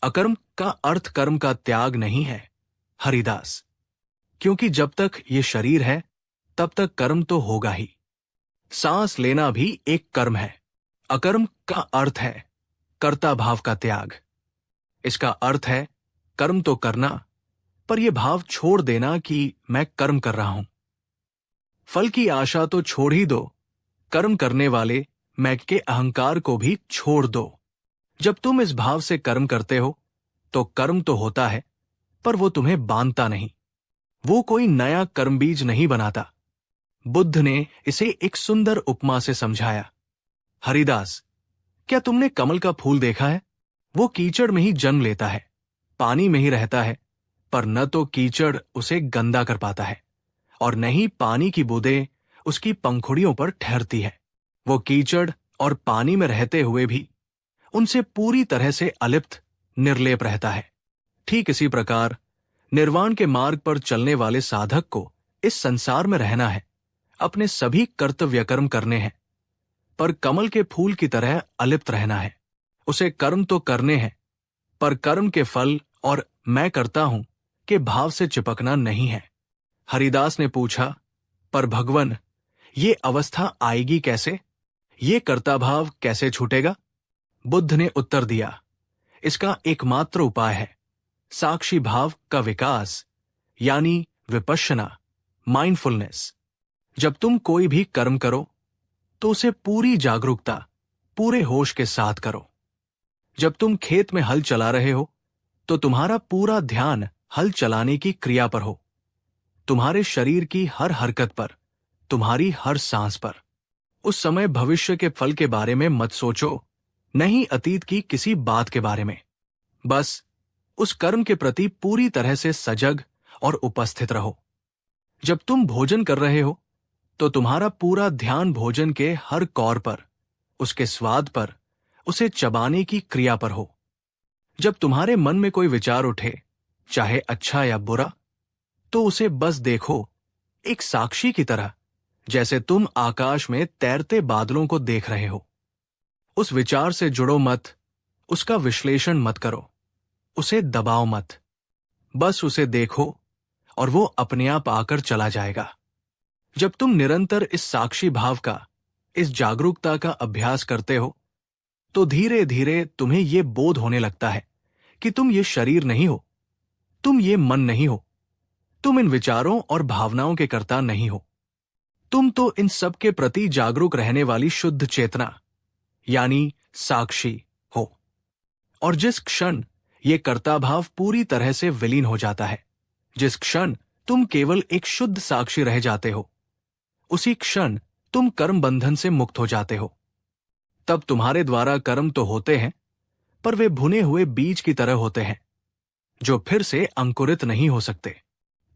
[SPEAKER 1] अकर्म का अर्थ कर्म का त्याग नहीं है हरिदास, क्योंकि जब तक ये शरीर है तब तक कर्म तो होगा ही। सांस लेना भी एक कर्म है। अकर्म का अर्थ है कर्ता भाव का त्याग। इसका अर्थ है कर्म तो करना, पर यह भाव छोड़ देना कि मैं कर्म कर रहा हूं। फल की आशा तो छोड़ ही दो, कर्म करने वाले मैं के अहंकार को भी छोड़ दो। जब तुम इस भाव से कर्म करते हो तो कर्म तो होता है, पर वो तुम्हें बांधता नहीं। वो कोई नया कर्म बीज नहीं बनाता। बुद्ध ने इसे एक सुंदर उपमा से समझाया। हरिदास, क्या तुमने कमल का फूल देखा है? वो कीचड़ में ही जन्म लेता है, पानी में ही रहता है, पर न तो कीचड़ उसे गंदा कर पाता है और न ही पानी की बूंदें उसकी पंखुड़ियों पर ठहरती है। वो कीचड़ और पानी में रहते हुए भी उनसे पूरी तरह से अलिप्त, निर्लेप रहता है। ठीक इसी प्रकार निर्वाण के मार्ग पर चलने वाले साधक को इस संसार में रहना है, अपने सभी कर्तव्य कर्म करने हैं, पर कमल के फूल की तरह अलिप्त रहना है। उसे कर्म तो करने हैं, पर कर्म के फल और मैं करता हूं के भाव से चिपकना नहीं है। हरिदास ने पूछा, पर भगवन, ये अवस्था आएगी कैसे? ये कर्ता भाव कैसे छूटेगा? बुद्ध ने उत्तर दिया, इसका एकमात्र उपाय है साक्षी भाव का विकास, यानी विपश्यना, माइंडफुलनेस। जब तुम कोई भी कर्म करो तो उसे पूरी जागरूकता, पूरे होश के साथ करो। जब तुम खेत में हल चला रहे हो तो तुम्हारा पूरा ध्यान हल चलाने की क्रिया पर हो, तुम्हारे शरीर की हर हरकत पर, तुम्हारी हर सांस पर। उस समय भविष्य के फल के बारे में मत सोचो, नहीं अतीत की किसी बात के बारे में। बस उस कर्म के प्रति पूरी तरह से सजग और उपस्थित रहो। जब तुम भोजन कर रहे हो तो तुम्हारा पूरा ध्यान भोजन के हर कौर पर, उसके स्वाद पर, उसे चबाने की क्रिया पर हो। जब तुम्हारे मन में कोई विचार उठे, चाहे अच्छा या बुरा, तो उसे बस देखो एक साक्षी की तरह, जैसे तुम आकाश में तैरते बादलों को देख रहे हो। उस विचार से जुड़ो मत, उसका विश्लेषण मत करो, उसे दबाओ मत। बस उसे देखो और वो अपने आप आकर चला जाएगा। जब तुम निरंतर इस साक्षी भाव का, इस जागरूकता का अभ्यास करते हो, तो धीरे धीरे तुम्हें ये बोध होने लगता है कि तुम ये शरीर नहीं हो, तुम ये मन नहीं हो, तुम इन विचारों और भावनाओं के कर्ता नहीं हो। तुम तो इन सब के प्रति जागरूक रहने वाली शुद्ध चेतना यानी साक्षी हो। और जिस क्षण ये कर्ता भाव पूरी तरह से विलीन हो जाता है, जिस क्षण तुम केवल एक शुद्ध साक्षी रह जाते हो, उसी क्षण तुम कर्म बंधन से मुक्त हो जाते हो। तब तुम्हारे द्वारा कर्म तो होते हैं, पर वे भुने हुए बीज की तरह होते हैं जो फिर से अंकुरित नहीं हो सकते।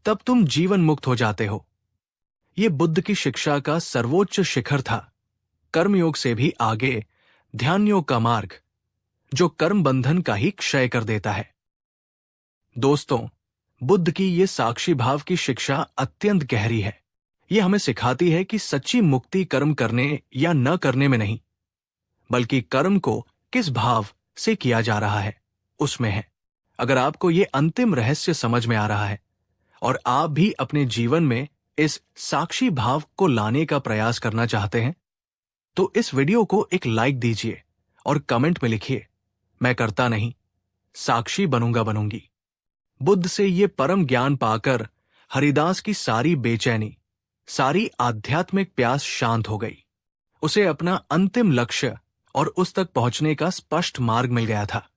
[SPEAKER 1] तब तुम जीवन मुक्त हो जाते हो। ये बुद्ध की शिक्षा का सर्वोच्च शिखर था। कर्मयोग से भी आगे ध्यान योग का मार्ग, जो कर्म बंधन का ही क्षय कर देता है। दोस्तों, बुद्ध की ये साक्षी भाव की शिक्षा अत्यंत गहरी है। ये हमें सिखाती है कि सच्ची मुक्ति कर्म करने या न करने में नहीं, बल्कि कर्म को किस भाव से किया जा रहा है उसमें है। अगर आपको ये अंतिम रहस्य समझ में आ रहा है और आप भी अपने जीवन में इस साक्षी भाव को लाने का प्रयास करना चाहते हैं, तो इस वीडियो को एक लाइक दीजिए और कमेंट में लिखिए, मैं करता नहीं, साक्षी बनूंगा बनूंगी। बुद्ध से ये परम ज्ञान पाकर हरिदास की सारी बेचैनी, सारी आध्यात्मिक प्यास शांत हो गई। उसे अपना अंतिम लक्ष्य और उस तक पहुंचने का स्पष्ट मार्ग मिल गया था।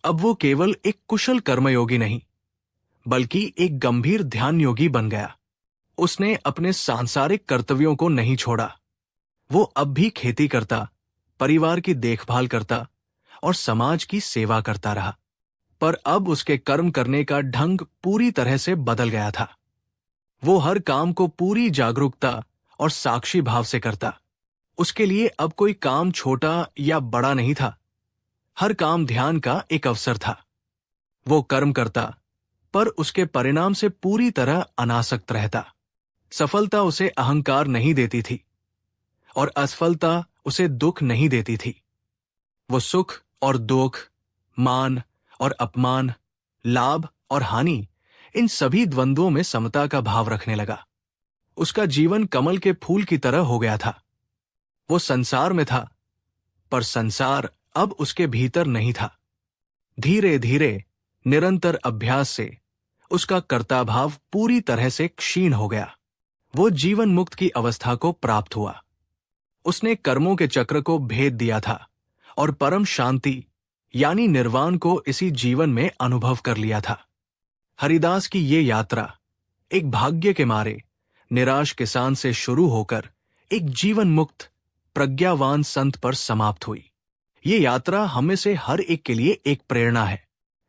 [SPEAKER 1] अब वो केवल एक कुशल कर्मयोगी नहीं, बल्कि एक गंभीर ध्यान योगी बन गया। उसने अपने सांसारिक कर्तव्यों को नहीं छोड़ा। वो अब भी खेती करता, परिवार की देखभाल करता और समाज की सेवा करता रहा। पर अब उसके कर्म करने का ढंग पूरी तरह से बदल गया था। वो हर काम को पूरी जागरूकता और साक्षी भाव से करता। उसके लिए अब कोई काम छोटा या बड़ा नहीं था। हर काम ध्यान का एक अवसर था। वो कर्म करता, पर उसके परिणाम से पूरी तरह अनासक्त रहता। सफलता उसे अहंकार नहीं देती थी और असफलता उसे दुख नहीं देती थी। वो सुख और दुख, मान और अपमान, लाभ और हानि, इन सभी द्वंद्वों में समता का भाव रखने लगा। उसका जीवन कमल के फूल की तरह हो गया था। वो संसार में था, पर संसार अब उसके भीतर नहीं था। धीरे धीरे निरंतर अभ्यास से उसका कर्ता भाव पूरी तरह से क्षीण हो गया। वो जीवन मुक्त की अवस्था को प्राप्त हुआ। उसने कर्मों के चक्र को भेद दिया था और परम शांति यानी निर्वाण को इसी जीवन में अनुभव कर लिया था। हरिदास की ये यात्रा एक भाग्य के मारे निराश किसान से शुरू होकर एक जीवन मुक्त प्रज्ञावान संत पर समाप्त हुई। ये यात्रा हमें से हर एक के लिए एक प्रेरणा है।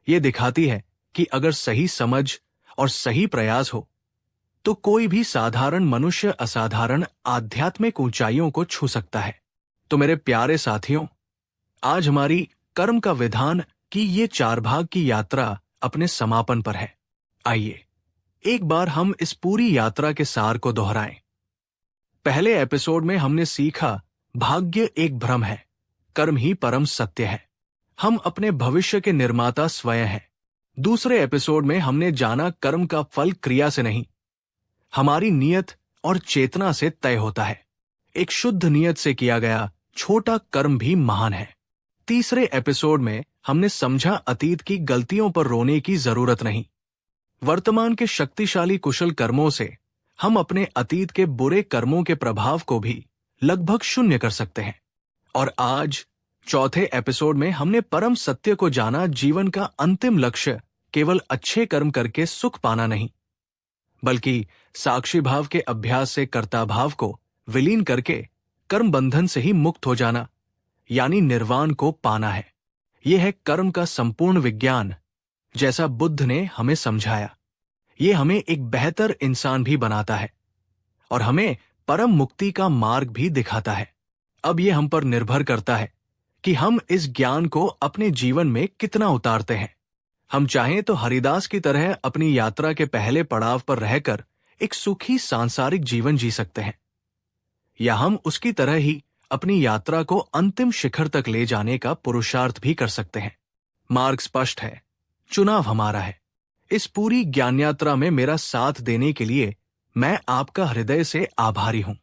[SPEAKER 1] ये दिखाती है कि अगर सही समझ और सही प्रयास हो, तो कोई भी साधारण मनुष्य असाधारण आध्यात्मिक ऊंचाइयों को छू सकता है। तो मेरे प्यारे साथियों, आज हमारी कर्म का विधान की ये 4 भाग की यात्रा अपने समापन पर है। आइए एक बार हम इस पूरी यात्रा के सार को दोहराएं। पहले एपिसोड में हमने सीखा भाग्य एक भ्रम है, कर्म ही परम सत्य है। हम अपने भविष्य के निर्माता स्वयं हैं। दूसरे एपिसोड में हमने जाना कर्म का फल क्रिया से नहीं, हमारी नियत और चेतना से तय होता है। एक शुद्ध नियत से किया गया छोटा कर्म भी महान है। तीसरे एपिसोड में हमने समझा अतीत की गलतियों पर रोने की जरूरत नहीं। वर्तमान के शक्तिशाली कुशल कर्मों से हम अपने अतीत के बुरे कर्मों के प्रभाव को भी लगभग शून्य कर सकते हैं। और आज चौथे एपिसोड में हमने परम सत्य को जाना, जीवन का अंतिम लक्ष्य केवल अच्छे कर्म करके सुख पाना नहीं, बल्कि साक्षी भाव के अभ्यास से कर्ता भाव को विलीन करके कर्म बंधन से ही मुक्त हो जाना, यानी निर्वाण को पाना है। यह है कर्म का संपूर्ण विज्ञान, जैसा बुद्ध ने हमें समझाया। ये हमें एक बेहतर इंसान भी बनाता है और हमें परम मुक्ति का मार्ग भी दिखाता है। अब ये हम पर निर्भर करता है कि हम इस ज्ञान को अपने जीवन में कितना उतारते हैं। हम चाहें तो हरिदास की तरह अपनी यात्रा के पहले पड़ाव पर रहकर एक सुखी सांसारिक जीवन जी सकते हैं, या हम उसकी तरह ही अपनी यात्रा को अंतिम शिखर तक ले जाने का पुरुषार्थ भी कर सकते हैं। मार्ग स्पष्ट है, चुनाव हमारा है। इस पूरी ज्ञान यात्रा में मेरा साथ देने के लिए मैं आपका हृदय से आभारी हूं।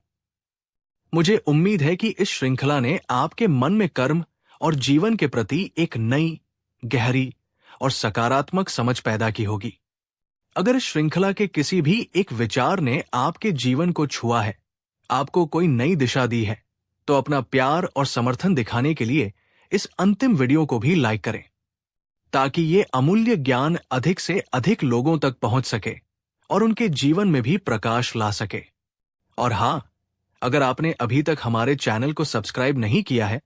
[SPEAKER 1] मुझे उम्मीद है कि इस श्रृंखला ने आपके मन में कर्म और जीवन के प्रति एक नई, गहरी और सकारात्मक समझ पैदा की होगी। अगर इस श्रृंखला के किसी भी एक विचार ने आपके जीवन को छुआ है, आपको कोई नई दिशा दी है, तो अपना प्यार और समर्थन दिखाने के लिए इस अंतिम वीडियो को भी लाइक करें, ताकि ये अमूल्य ज्ञान अधिक से अधिक लोगों तक पहुंच सके और उनके जीवन में भी प्रकाश ला सके। और हाँ, अगर आपने अभी तक हमारे चैनल को सब्सक्राइब नहीं किया है,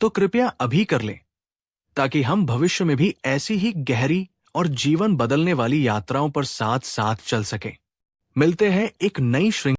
[SPEAKER 1] तो कृपया अभी कर लें, ताकि हम भविष्य में भी ऐसी ही गहरी और जीवन बदलने वाली यात्राओं पर साथ साथ चल सकें। मिलते हैं एक नई श्रृंखला